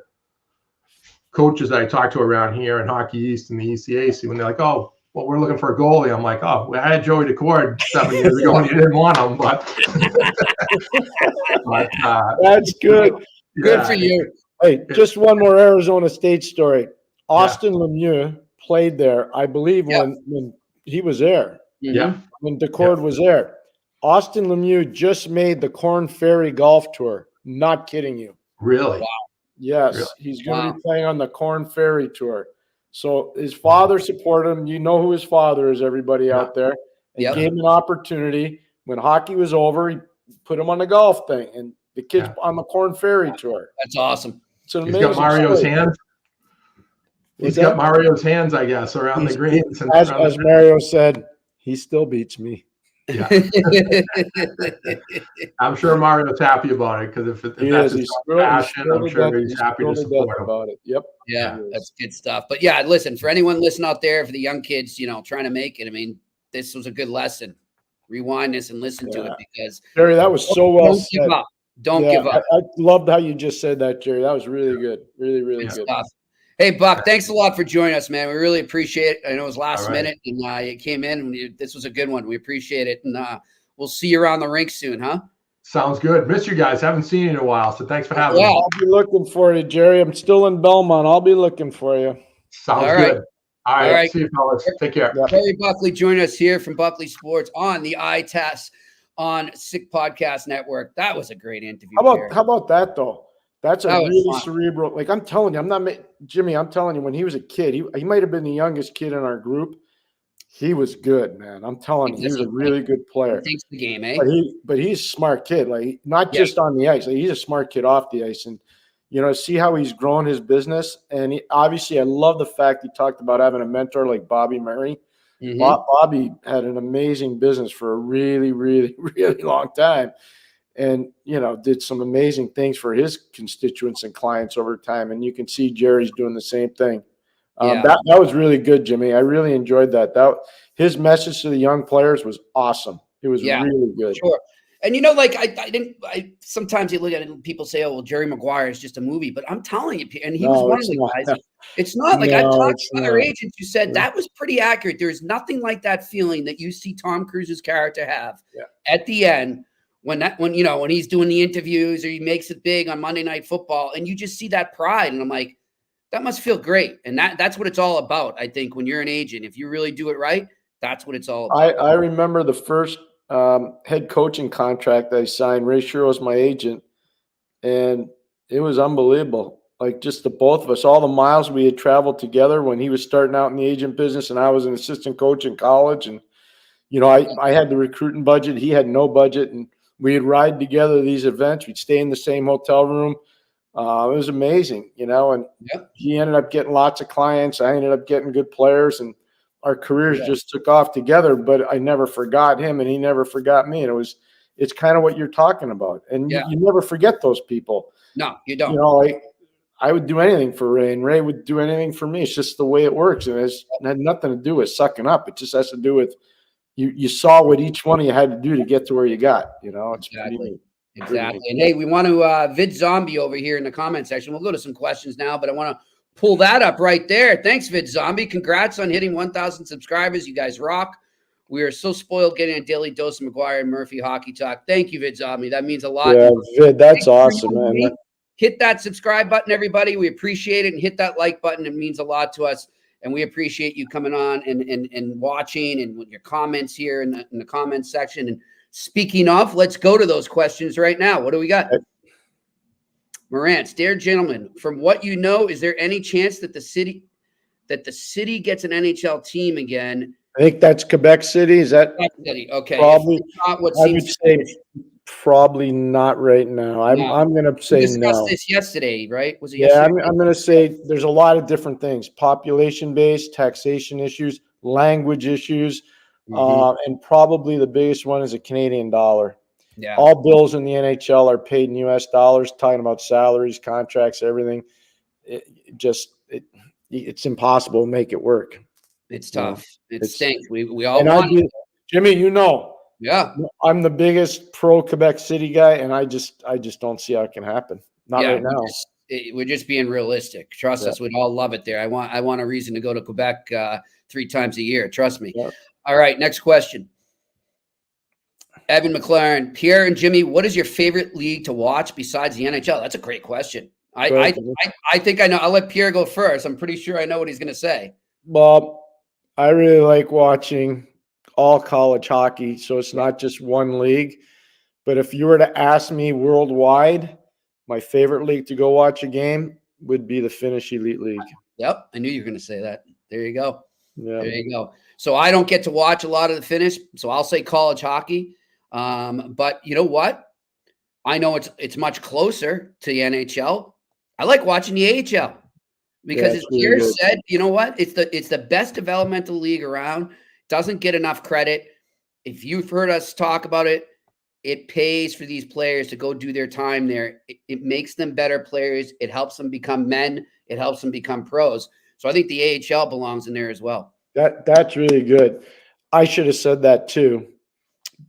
coaches that I talk to around here in Hockey East and the ECAC when they're like, "Oh, well, we're looking for a goalie." I'm like, "Oh, I had Joey Decord 7 years ago and you didn't want him, but that's good. Good for you." Hey, just one more Arizona State story. Austin Lemieux played there, I believe, when he was there. Yeah. When Decord was there. Austin Lemieux just made the Corn Ferry Golf Tour. Not kidding you. Really? Wow. Yes. Really? He's going to be playing on the Corn Ferry Tour. So his father supported him. You know who his father is, everybody out there. And gave him an opportunity. When hockey was over, he put him on the golf thing. And the kid's on the Corn Ferry Tour. That's awesome. He's got Mario's hands. He's got Mario's hands, I guess, around the greens. As Mario said, he still beats me. Yeah. I'm sure Mario's happy about it, because if that's his passion, I'm sure he's happy to support him. About it. Yep. Yeah, that's good stuff. But yeah, listen, for anyone listening out there, for the young kids, trying to make it, I mean, this was a good lesson. Rewind this and listen to it, because Jerry, that was so well said. Give up. Don't give up. I loved how you just said that, Jerry. That was really good. Really, really good. Stuff. Hey, Buck, thanks a lot for joining us, man. We really appreciate it. I know it was last minute, and you came in, and this was a good one. We appreciate it, and we'll see you around the rink soon, huh? Sounds good. Miss you guys. Haven't seen you in a while, so thanks for having me. I'll be looking for you, Jerry. I'm still in Belmont. I'll be looking for you. Sounds good. All right. See you, fellas. Take care. Jerry Buckley joining us here from Buckley Sports on the Eye Test on Sick Podcast Network. That was a great interview. How about that, though? That's a really fun. cerebral. Like, I'm telling you, Jimmy, I'm telling you, when he was a kid, he might have been the youngest kid in our group. He was good, man. I'm telling you, he was a really good player. He thinks the game, eh? But he's a smart kid. Like, not just on the ice. Like, he's a smart kid off the ice. And, see how he's grown his business. And obviously, I love the fact he talked about having a mentor like Bobby Murray. Mm-hmm. Bobby had an amazing business for a really, really, really long time. And, did some amazing things for his constituents and clients over time. And you can see Jerry's doing the same thing. That was really good, Jimmy. I really enjoyed that. His message to the young players was awesome. It was really good. Sure. And I sometimes you look at it and people say, "Oh, well, Jerry McGuire is just a movie," but I'm telling you, and he was one of the guys. It's not like I talked to other agents who said that was pretty accurate. There's nothing like that feeling that you see Tom Cruise's character have at the end when he's doing the interviews or he makes it big on Monday Night Football, and you just see that pride, and I'm like, that must feel great. And that's what it's all about. I think when you're an agent, if you really do it right, that's what it's all about. I remember the first head coaching contract I signed. Ray Shiro was my agent, and it was unbelievable. Like, just the both of us, all the miles we had traveled together when he was starting out in the agent business and I was an assistant coach in college. And, I had the recruiting budget. He had no budget. And we'd ride together to these events. We'd stay in the same hotel room. It was amazing, and he ended up getting lots of clients. I ended up getting good players, and our careers just took off together. But I never forgot him, and he never forgot me. And it's kind of what you're talking about. And you never forget those people. No, you don't. I would do anything for Ray, and Ray would do anything for me. It's just the way it works, and it had nothing to do with sucking up. It just has to do with you saw what each one of you had to do to get to where you got. It's Exactly. And hey, we want to Vid Zombie over here in the comment section. We'll go to some questions now, but I want to pull that up right there. Thanks, Vid Zombie. Congrats on hitting 1,000 subscribers. You guys rock. We are so spoiled getting a daily dose of McGuire and Murphy hockey talk. Thank you, Vid Zombie. That means a lot. Yeah, Vid, that's awesome, man. Hit that subscribe button, everybody. We appreciate it. And hit that like button. It means a lot to us. And we appreciate you coming on and watching and with your comments here in the comments section. And speaking of, let's go to those questions right now. What do we got? Morantz, dear gentlemen, from what you know, is there any chance that the city gets an NHL team again? I think that's Quebec City. Is that Quebec City? Okay. Probably. Not what I would say probably not right now. I'm going to say we discussed no. This yesterday, right? Was it yesterday? Yeah, I'm going to say there's a lot of different things: population-based, taxation issues, language issues. And probably the biggest one is a Canadian dollar. Yeah. All bills in the NHL are paid in U.S. dollars, talking about salaries, contracts, everything. It's impossible to make it work. It's tough. It stinks. We all want it. Jimmy, yeah. I'm the biggest pro Quebec City guy, and I just don't see how it can happen. Not right now. We're just being realistic. Trust us, we'd all love it there. I want a reason to go to Quebec 3 times a year. Trust me. Yeah. All right, next question. Evan McLaren, Pierre and Jimmy, what is your favorite league to watch besides the NHL? That's a great question. I think I know. I'll let Pierre go first. I'm pretty sure I know what he's going to say. Bob, I really like watching all college hockey, so it's not just one league. But if you were to ask me worldwide, my favorite league to go watch a game would be the Finnish Elite League. Yep, I knew you were going to say that. There you go. Yeah. There you go. So I don't get to watch a lot of the Finnish, so I'll say college hockey. But you know what? I know it's much closer to the NHL. I like watching the AHL because, as Pierre said, you know what? It's the best developmental league around. Doesn't get enough credit. If you've heard us talk about it, it pays for these players to go do their time there. It makes them better players. It helps them become men. It helps them become pros. So I think the AHL belongs in there as well. That's really good. I should have said that too,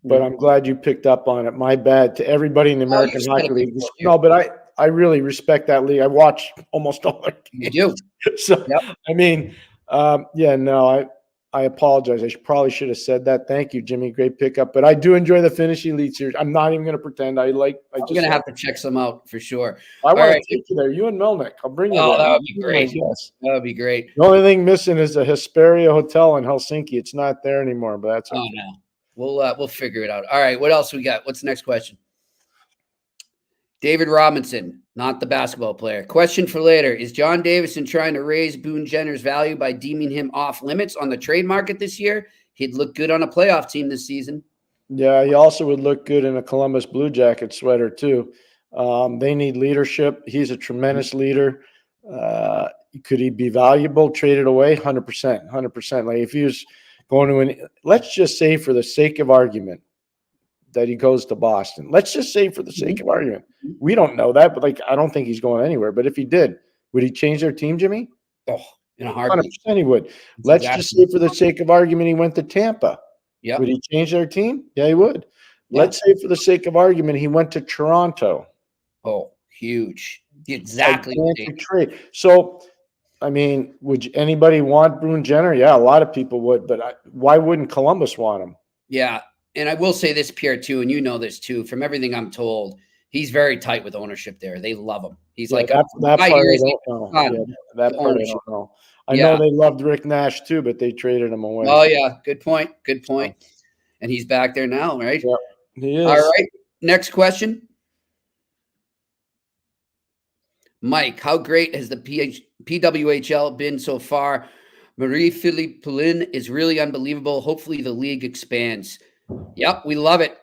but I'm glad you picked up on it. My bad to everybody in the American Hockey League. No, but I really respect that league. I watch almost all their games. You do. So, I mean, I apologize. I probably should have said that. Thank you, Jimmy. Great pickup. But I do enjoy the Fantasy Elite Series. I'm not even going to pretend. I'm going to have to check some out for sure. I want to take you there. You and Melnick. I'll bring you there. That would be great. That would be great. The only thing missing is the Hesperia Hotel in Helsinki. It's not there anymore, but that's okay. Oh, no. We'll figure it out. All right. What else we got? What's the next question? David Robinson, not the basketball player. Question for later. Is John Davison trying to raise Boone Jenner's value by deeming him off limits on the trade market this year? He'd look good on a playoff team this season. Yeah, he also would look good in a Columbus Blue Jacket sweater too. They need leadership. He's a tremendous leader. Could he be valuable, traded away? 100%, 100%. Like if he was going to let's just say for the sake of argument that he goes to Boston. Let's just say for the sake of argument. We don't know that, but I don't think he's going anywhere. But if he did, would he change their team, Jimmy? Oh, in a heartbeat. 100% he would. Let's just say for the sake of argument he went to Tampa. Yeah. Would he change their team? Yeah, he would. Let's say for the sake of argument he went to Toronto. Oh, huge. Exactly. Trade. So, I mean, would anybody want Boone Jenner? Yeah, a lot of people would, but why wouldn't Columbus want him? Yeah. And I will say this, Pierre, too, and you know this too, from everything I'm told, he's very tight with ownership there. They love him. He's that part I don't know. That part I don't know. I know they loved Rick Nash too, but they traded him away. Oh, yeah. Good point. Good point. And he's back there now, right? Yeah, he is. All right. Next question. Mike, how great has the PWHL been so far? Marie-Philippe Poulin is really unbelievable. Hopefully the league expands. Yep, we love it.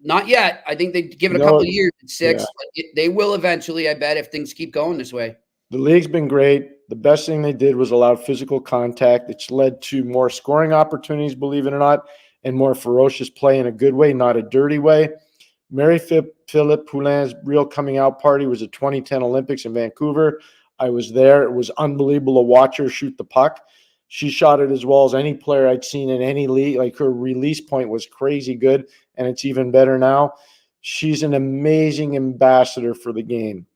Not yet. I think they give it a couple of years at 6. But they will eventually, I bet, if things keep going this way. The league's been great. The best thing they did was allow physical contact. It's led to more scoring opportunities, believe it or not, and more ferocious play in a good way, not a dirty way. Marie-Philippe Poulin's real coming out party was the 2010 Olympics in Vancouver. I was there. It was unbelievable to watch her shoot the puck. She shot it as well as any player I'd seen in any league. Like her release point was crazy good, and it's even better now. She's an amazing ambassador for the game.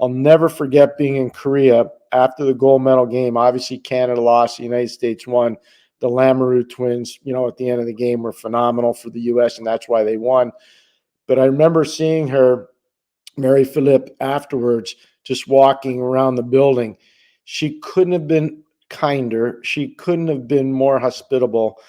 I'll never forget being in Korea after the gold medal game. Obviously, Canada lost, the United States won. The Lamoureux twins, at the end of the game were phenomenal for the U.S., and that's why they won. But I remember seeing her, Marie-Philippe, afterwards, just walking around the building. She couldn't have been kinder. She couldn't have been more hospitable.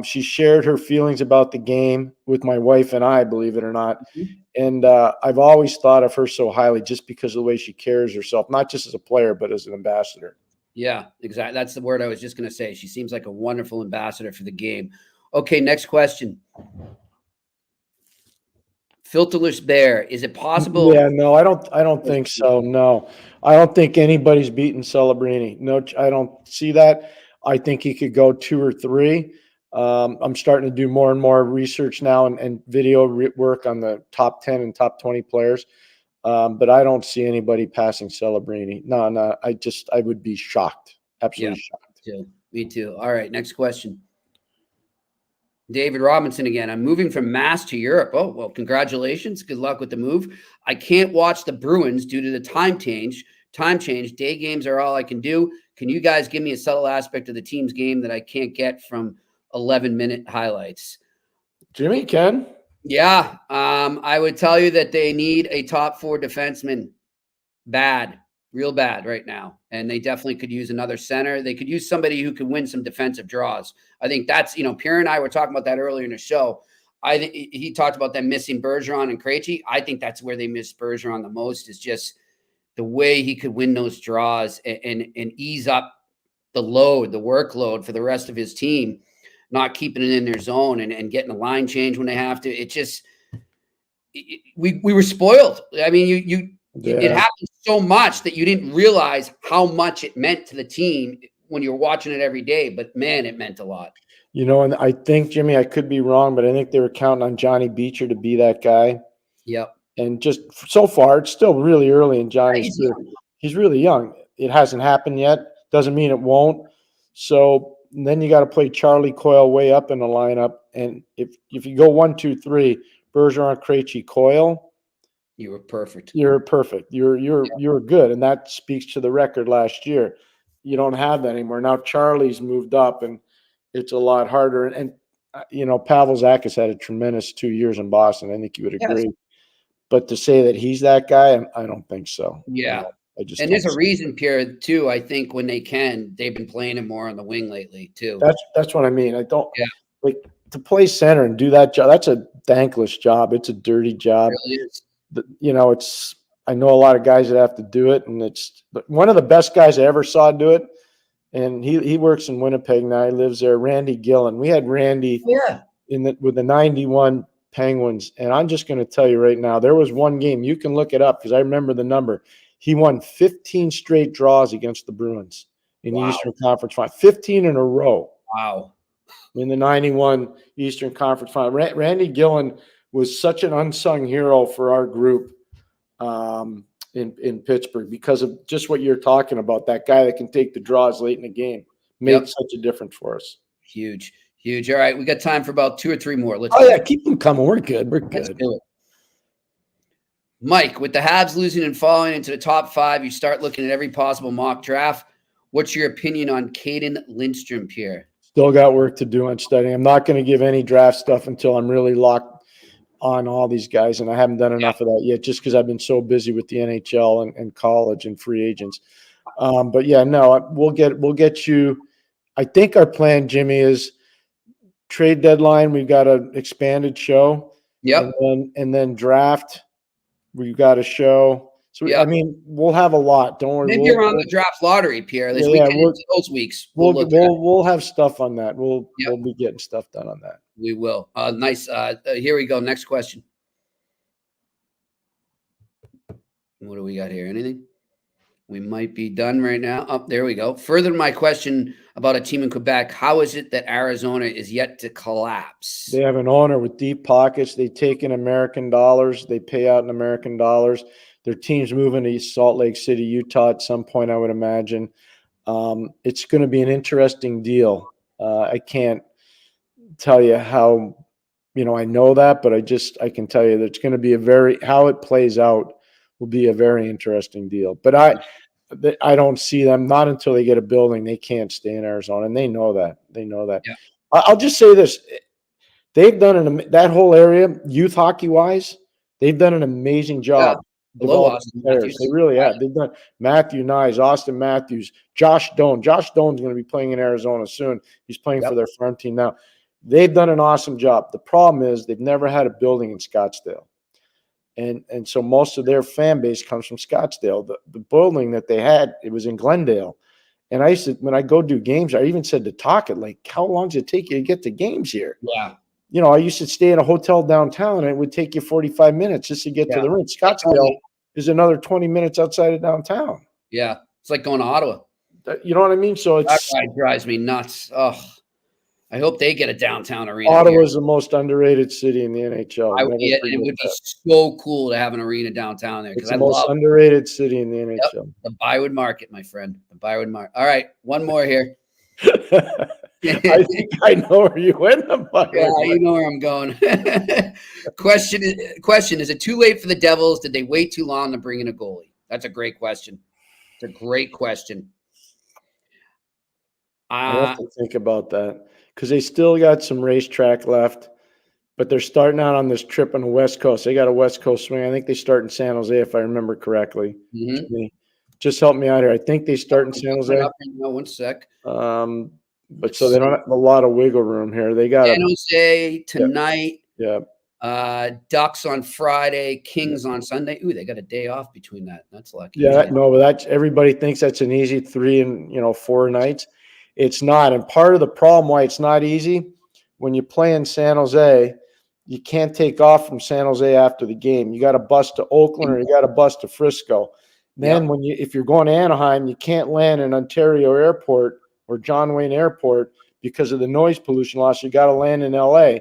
She shared her feelings about the game with my wife and I, believe it or not. Mm-hmm. And I've always thought of her so highly just because of the way she carries herself, not just as a player, but as an ambassador. Yeah, exactly. That's the word I was just going to say. She seems like a wonderful ambassador for the game. Okay, next question. Filterless Bear, is it possible? Yeah, no, I don't think so. No, I don't think anybody's beaten Celebrini. No, I don't see that. I think he could go 2 or 3. I'm starting to do more and more research now and video work on the top 10 and top 20 players. But I don't see anybody passing Celebrini. No, I would be shocked. Absolutely shocked. Me too. All right, next question. David Robinson again. I'm moving from Mass to Europe. Oh, well, congratulations. Good luck with the move. I can't watch the Bruins due to the time change. Day games are all I can do. Can you guys give me a subtle aspect of the team's game that I can't get from 11-minute highlights? Jimmy can. Yeah. I would tell you that they need a top 4 defenseman. Real bad right now. And they definitely could use another center. They could use somebody who could win some defensive draws. I think that's, Pierre and I were talking about that earlier in the show. I think he talked about them missing Bergeron and Krejci. I think that's where they miss Bergeron the most, is just the way he could win those draws and ease up the workload for the rest of his team, not keeping it in their zone and getting a line change when they have to. It just, we were spoiled. I mean, it happened so much that you didn't realize how much it meant to the team when you were watching it every day. But man, it meant a lot. And I think, Jimmy, I could be wrong, but I think they were counting on Johnny Beecher to be that guy. Yep. And just so far, it's still really early in Johnny's career. He's really young. It hasn't happened yet. Doesn't mean it won't. So then you got to play Charlie Coyle way up in the lineup. And if you go 1, 2, 3, Bergeron, Krejci, Coyle, you were perfect. You're perfect. You're good, and that speaks to the record last year. You don't have that anymore. Now Charlie's moved up, and it's a lot harder. And Pavel Zakas had a tremendous 2 years in Boston. I think you would agree. Yes. But to say that he's that guy, I don't think so. Yeah. And there's a reason, Pierre, too. I think when they've been playing him more on the wing lately, too. That's what I mean. I don't like to play center and do that job. That's a thankless job. It's a dirty job. It really is. I know a lot of guys that have to do it, and it's one of the best guys I ever saw do it. And he works in Winnipeg now. He lives there. Randy Gillen. We had Randy with the 91 Penguins, and I'm just going to tell you right now, there was one game, you can look it up because I remember the number. He won 15 straight draws against the Bruins in the Eastern Conference Final, 15 in a row. Wow. In the 91 Eastern Conference Final. Randy Gillen was such an unsung hero for our group in Pittsburgh because of just what you're talking about, that guy that can take the draws late in the game. Made such a difference for us. Huge. All right, we got time for about 2 or 3 more. Keep them coming. We're good. Let's do it. Mike, with the Habs losing and falling into the top 5, you start looking at every possible mock draft. What's your opinion on Caden Lindstrom, Pierre? Still got work to do on studying. I'm not going to give any draft stuff until I'm really locked on all these guys, and I haven't done enough of that yet just because I've been so busy with the NHL and college and free agents. We'll get you. I think our plan, Jimmy, is trade deadline. We've got an expanded show. Yep. And then draft. We've got a show. So, we'll have a lot. Don't worry. Maybe you're on the draft lottery, Pierre. This weekend, those weeks. We'll have stuff on that. We'll be getting stuff done on that. We will. Nice. Here we go. Next question. What do we got here? Anything? We might be done right now. Oh, there we go. Further to my question about a team in Quebec, how is it that Arizona is yet to collapse? They have an owner with deep pockets. They take in American dollars. They pay out in American dollars. Their team's moving to Salt Lake City, Utah at some point, I would imagine. It's going to be an interesting deal. I can't tell you how, I know that, but I can tell you that it's going to be how it plays out will be a very interesting deal. But I don't see them, not until they get a building. They can't stay in Arizona, and they know that. Yeah. I'll just say this. They've done that whole area, youth hockey-wise, they've done an amazing job. Below Austin Matthews. They really have. They've done Matthew Nyes, Austin Matthews, Josh Doan. Josh Doan's going to be playing in Arizona soon. He's playing for their farm team now. They've done an awesome job. The problem is they've never had a building in Scottsdale. And so most of their fan base comes from Scottsdale. The building that they had, it was in Glendale. And I said, when I go do games, I even said to Talkett, like, how long does it take you to get to games here? Yeah. I used to stay in a hotel downtown, and it would take you 45 minutes just to get to the rink. Scottsdale is another 20 minutes outside of downtown. Yeah. It's like going to Ottawa. You know what I mean? So that ride drives me nuts. Oh, I hope they get a downtown arena. Ottawa is the most underrated city in the NHL. It would be so cool to have an arena downtown there. It's the most underrated city in the NHL. Yep. The Bywood Market, my friend. The Bywood Market. All right, one more here. I think I know where you went. You know where I'm going. Question: Is it too late for the Devils? Did they wait too long to bring in a goalie? That's a great question. It's a great question. I have to think about that because they still got some racetrack left, but they're starting out on this trip on the West Coast. They got a West Coast swing. I think they start in San Jose, if I remember correctly. Mm-hmm. Just help me out here. I think they start in San Jose. No, 1 sec. But so they don't have a lot of wiggle room here. They got San Jose tonight. Yeah. Ducks on Friday, Kings on Sunday. Ooh, they got a day off between that. That's lucky. Yeah, but everybody thinks that's an easy 3 and 4 nights. It's not. And part of the problem why it's not easy, when you play in San Jose, you can't take off from San Jose after the game. You got to bus to Oakland or you got to bus to Frisco. Then if you're going to Anaheim, you can't land in Ontario Airport or John Wayne Airport because of the noise pollution loss. You got to land in LA.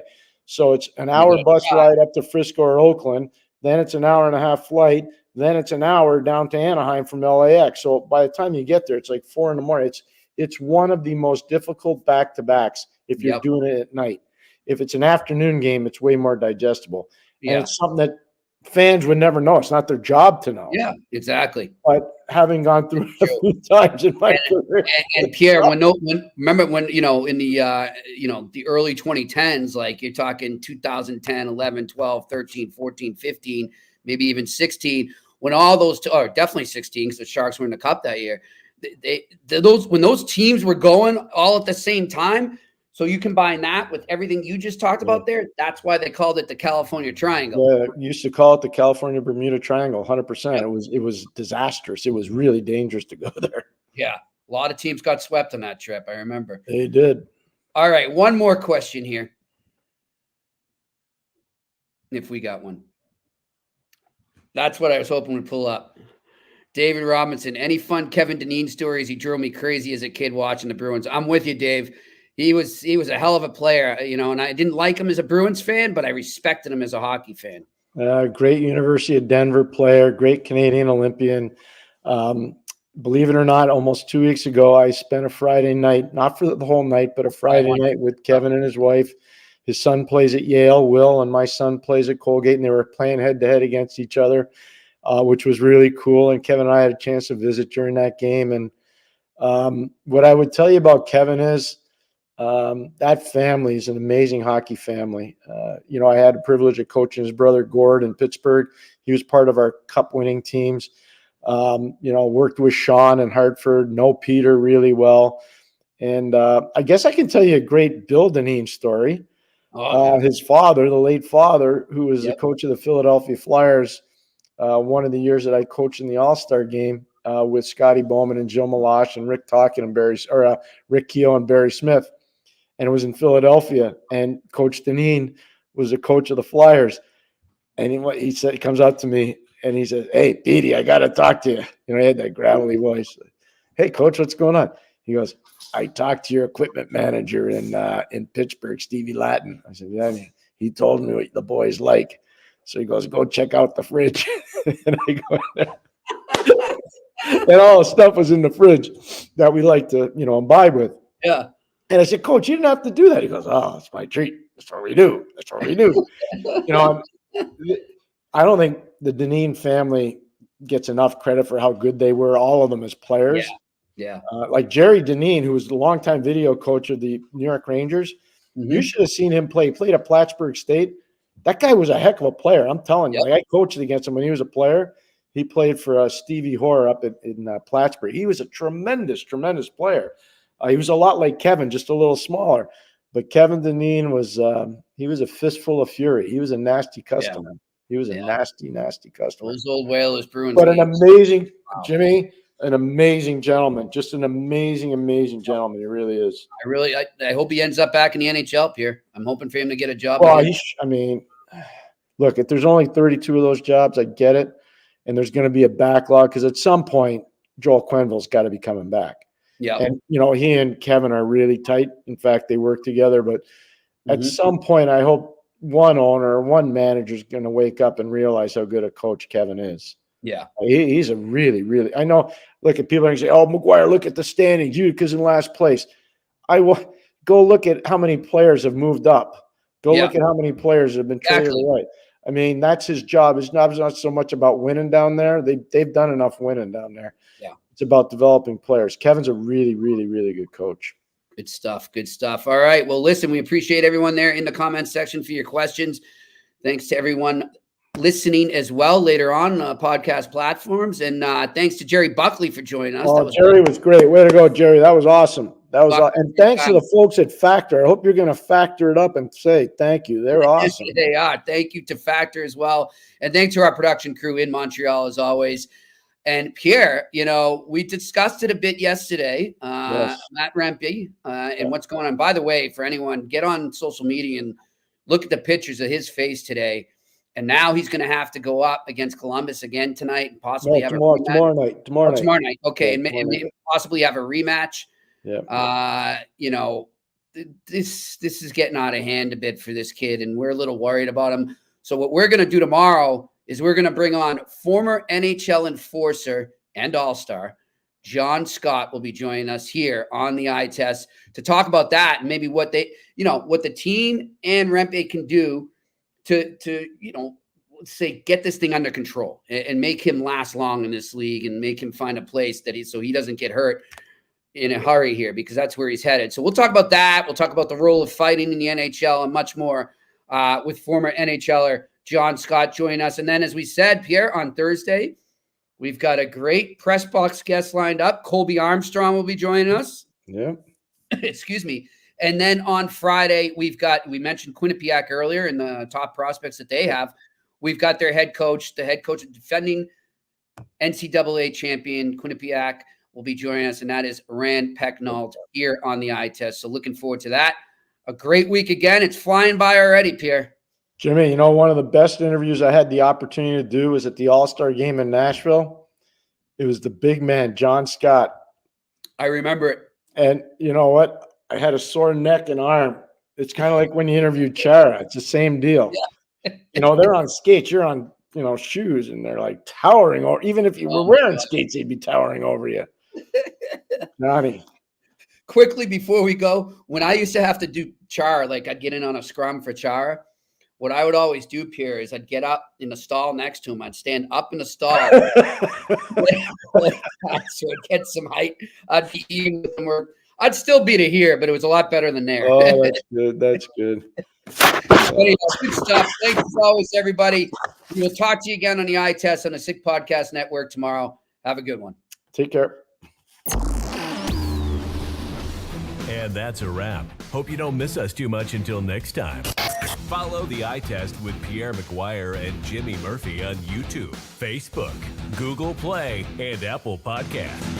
So it's an hour bus ride up to Frisco or Oakland. Then it's an hour and a half flight. Then it's an hour down to Anaheim from LAX. So by the time you get there, it's like 4 a.m. It's one of the most difficult back-to-backs if you're doing it at night. If it's an afternoon game, it's way more digestible. Yeah. And it's something that fans would never know. It's not their job to know. Yeah, exactly. But having gone through it a few times in my career. And Pierre, remember when, you know, in the, you know, the early 2010s, like you're talking 2010, 11, 12, 13, 14, 15, maybe even 16, when all those, or definitely 16, because the Sharks were in the Cup that year. When those teams were going all at the same time, so you combine that with everything you just talked about there. That's why they called it the California Triangle. Yeah, used to call it the California Bermuda Triangle. 100%. Yep. It was disastrous. It was really dangerous to go there. Yeah, a lot of teams got swept on that trip. I remember they did. All right, one more question here, if we got one. That's what I was hoping to pull up. David Robinson, any fun Kevin Dineen stories? He drove me crazy as a kid watching the Bruins. I'm with you, Dave. He was a hell of a player, you know, and I didn't like him as a Bruins fan, but I respected him as a hockey fan. Great University of Denver player, great Canadian Olympian. Believe it or not, almost 2 weeks ago, I spent a Friday night, not for the whole night, but a Friday night with Kevin and his wife. His son plays at Yale, Will, and my son plays at Colgate, and they were playing head-to-head against each other, which was really cool. And Kevin and I had a chance to visit during that game. And what I would tell you about Kevin is that family is an amazing hockey family. You know, I had the privilege of coaching his brother Gord in Pittsburgh. He was part of our cup-winning teams. You know, worked with Sean in Hartford, know Peter really well. And I guess I can tell you a great Bill Dineen story. His father, the late father, who was the coach of the Philadelphia Flyers, one of the years that I coached in the All-Star game with Scotty Bowman and Joe Malash and Rick Tocchet and Rick Keogh and Barry Smith. And it was in Philadelphia. And Coach Dineen was the coach of the Flyers. And he said, he comes up to me and he says, "Hey, Petey, I got to talk to you." You know, he had that gravelly voice. "Hey, Coach, what's going on?" He goes, "I talked to your equipment manager in Pittsburgh, Stevie Lattin." I said, "Yeah, man. He told me what the boys like." So he goes, "Go check out the fridge." And I go in there. And all the stuff was in the fridge that we like to, you know, imbibe with. Yeah. And I said, "Coach, you didn't have to do that." He goes, "Oh, it's my treat. That's what we do. That's what we do." You know, I don't think the Dineen family gets enough credit for how good they were, all of them as players. Yeah. Like Jerry Dineen, who was the longtime video coach of the New York Rangers. Mm-hmm. You should have seen him play. He played at Plattsburgh State. That guy was a heck of a player. I'm telling you. Like, I coached against him when he was a player. He played for Stevie Hoare up in Plattsburgh. He was a tremendous, tremendous player. He was a lot like Kevin, just a little smaller. But Kevin Dineen was he was a fistful of fury. He was a nasty customer. Yeah. He was a nasty, nasty customer. Those old Whalers Bruins. But an amazing, Jimmy, an amazing gentleman. Just an amazing, amazing gentleman. He really is. I hope he ends up back in the NHL here. I'm hoping for him to get a job. Well, I mean, look, if there's only 32 of those jobs, I get it. And there's going to be a backlog because at some point, Joel Quenneville's got to be coming back. Yeah. And, you know, he and Kevin are really tight. In fact, they work together. But at some point, I hope one owner or one manager is going to wake up and realize how good a coach Kevin is. Yeah. He's a really, really – I know, look at people and say, "Oh, McGuire, look at the standings. Utica's in last place." I will go look at how many players have moved up. Go look at how many players have been traded away. I mean, that's his job. His job is not so much about winning down there. They've done enough winning down there. Yeah. It's about developing players. Kevin's a really, really, really good coach. Good stuff. Good stuff. All right. Well, listen, we appreciate everyone there in the comments section for your questions. Thanks to everyone listening as well later on podcast platforms. And thanks to Jerry Buckley for joining us. Jerry was great. Way to go, Jerry. That was awesome. And thanks to the folks at Factor. I hope you're going to factor it up and say thank you. They're awesome. They are. Thank you to Factor as well. And thanks to our production crew in Montreal as always. And Pierre, you know, we discussed it a bit yesterday, Matt Rempe, and what's going on. By the way, for anyone, get on social media and look at the pictures of his face today. And now he's going to have to go up against Columbus again tonight and possibly have tomorrow night. Tomorrow night. Okay. And possibly have a rematch. Yeah. You know, this is getting out of hand a bit for this kid, and we're a little worried about him. So what we're going to do tomorrow is we're going to bring on former NHL enforcer and all-star John Scott will be joining us here on the Eye Test to talk about that and maybe what they, you know, what the team and Rempe can do to, you know, let's say, get this thing under control and make him last long in this league and make him find a place so he doesn't get hurt in a hurry here, because that's where he's headed. So we'll talk about that. We'll talk about the role of fighting in the NHL and much more with former NHLer John Scott joining us. And then, as we said, Pierre, on Thursday, we've got a great press box guest lined up. Colby Armstrong will be joining us. Yeah. Excuse me. And then on Friday, we mentioned Quinnipiac earlier in the top prospects that they have. We've got their head coach, the head coach of defending NCAA champion Quinnipiac will be joining us, and that is Rand Pecknold here on the Eye Test. So looking forward to that. A great week again. It's flying by already, Pierre. Jimmy, one of the best interviews I had the opportunity to do was at the All-Star game in Nashville. It was the big man, John Scott. I remember it. And you know what? I had a sore neck and arm. It's kind of like when you interviewed Chara. It's the same deal. Yeah. They're on skates. You're on, shoes, and they're like towering. Or even if you were wearing skates, they'd be towering over you. Naughty. Quickly before we go, when I used to have to do Chara, like I'd get in on a scrum for Chara, what I would always do, Pierre, is I'd get up in the stall next to him. I'd stand up in the stall so I'd get some height. I'd be even with him. I'd still beat it here, but it was a lot better than there. Oh, that's good. That's good. Anyhow, good stuff. Thanks as always, everybody. We will talk to you again on the Eye Test on the Sick Podcast Network tomorrow. Have a good one. Take care. And that's a wrap. Hope you don't miss us too much until next time. Follow the Eye Test with Pierre McGuire and Jimmy Murphy on YouTube, Facebook, Google Play, and Apple Podcasts.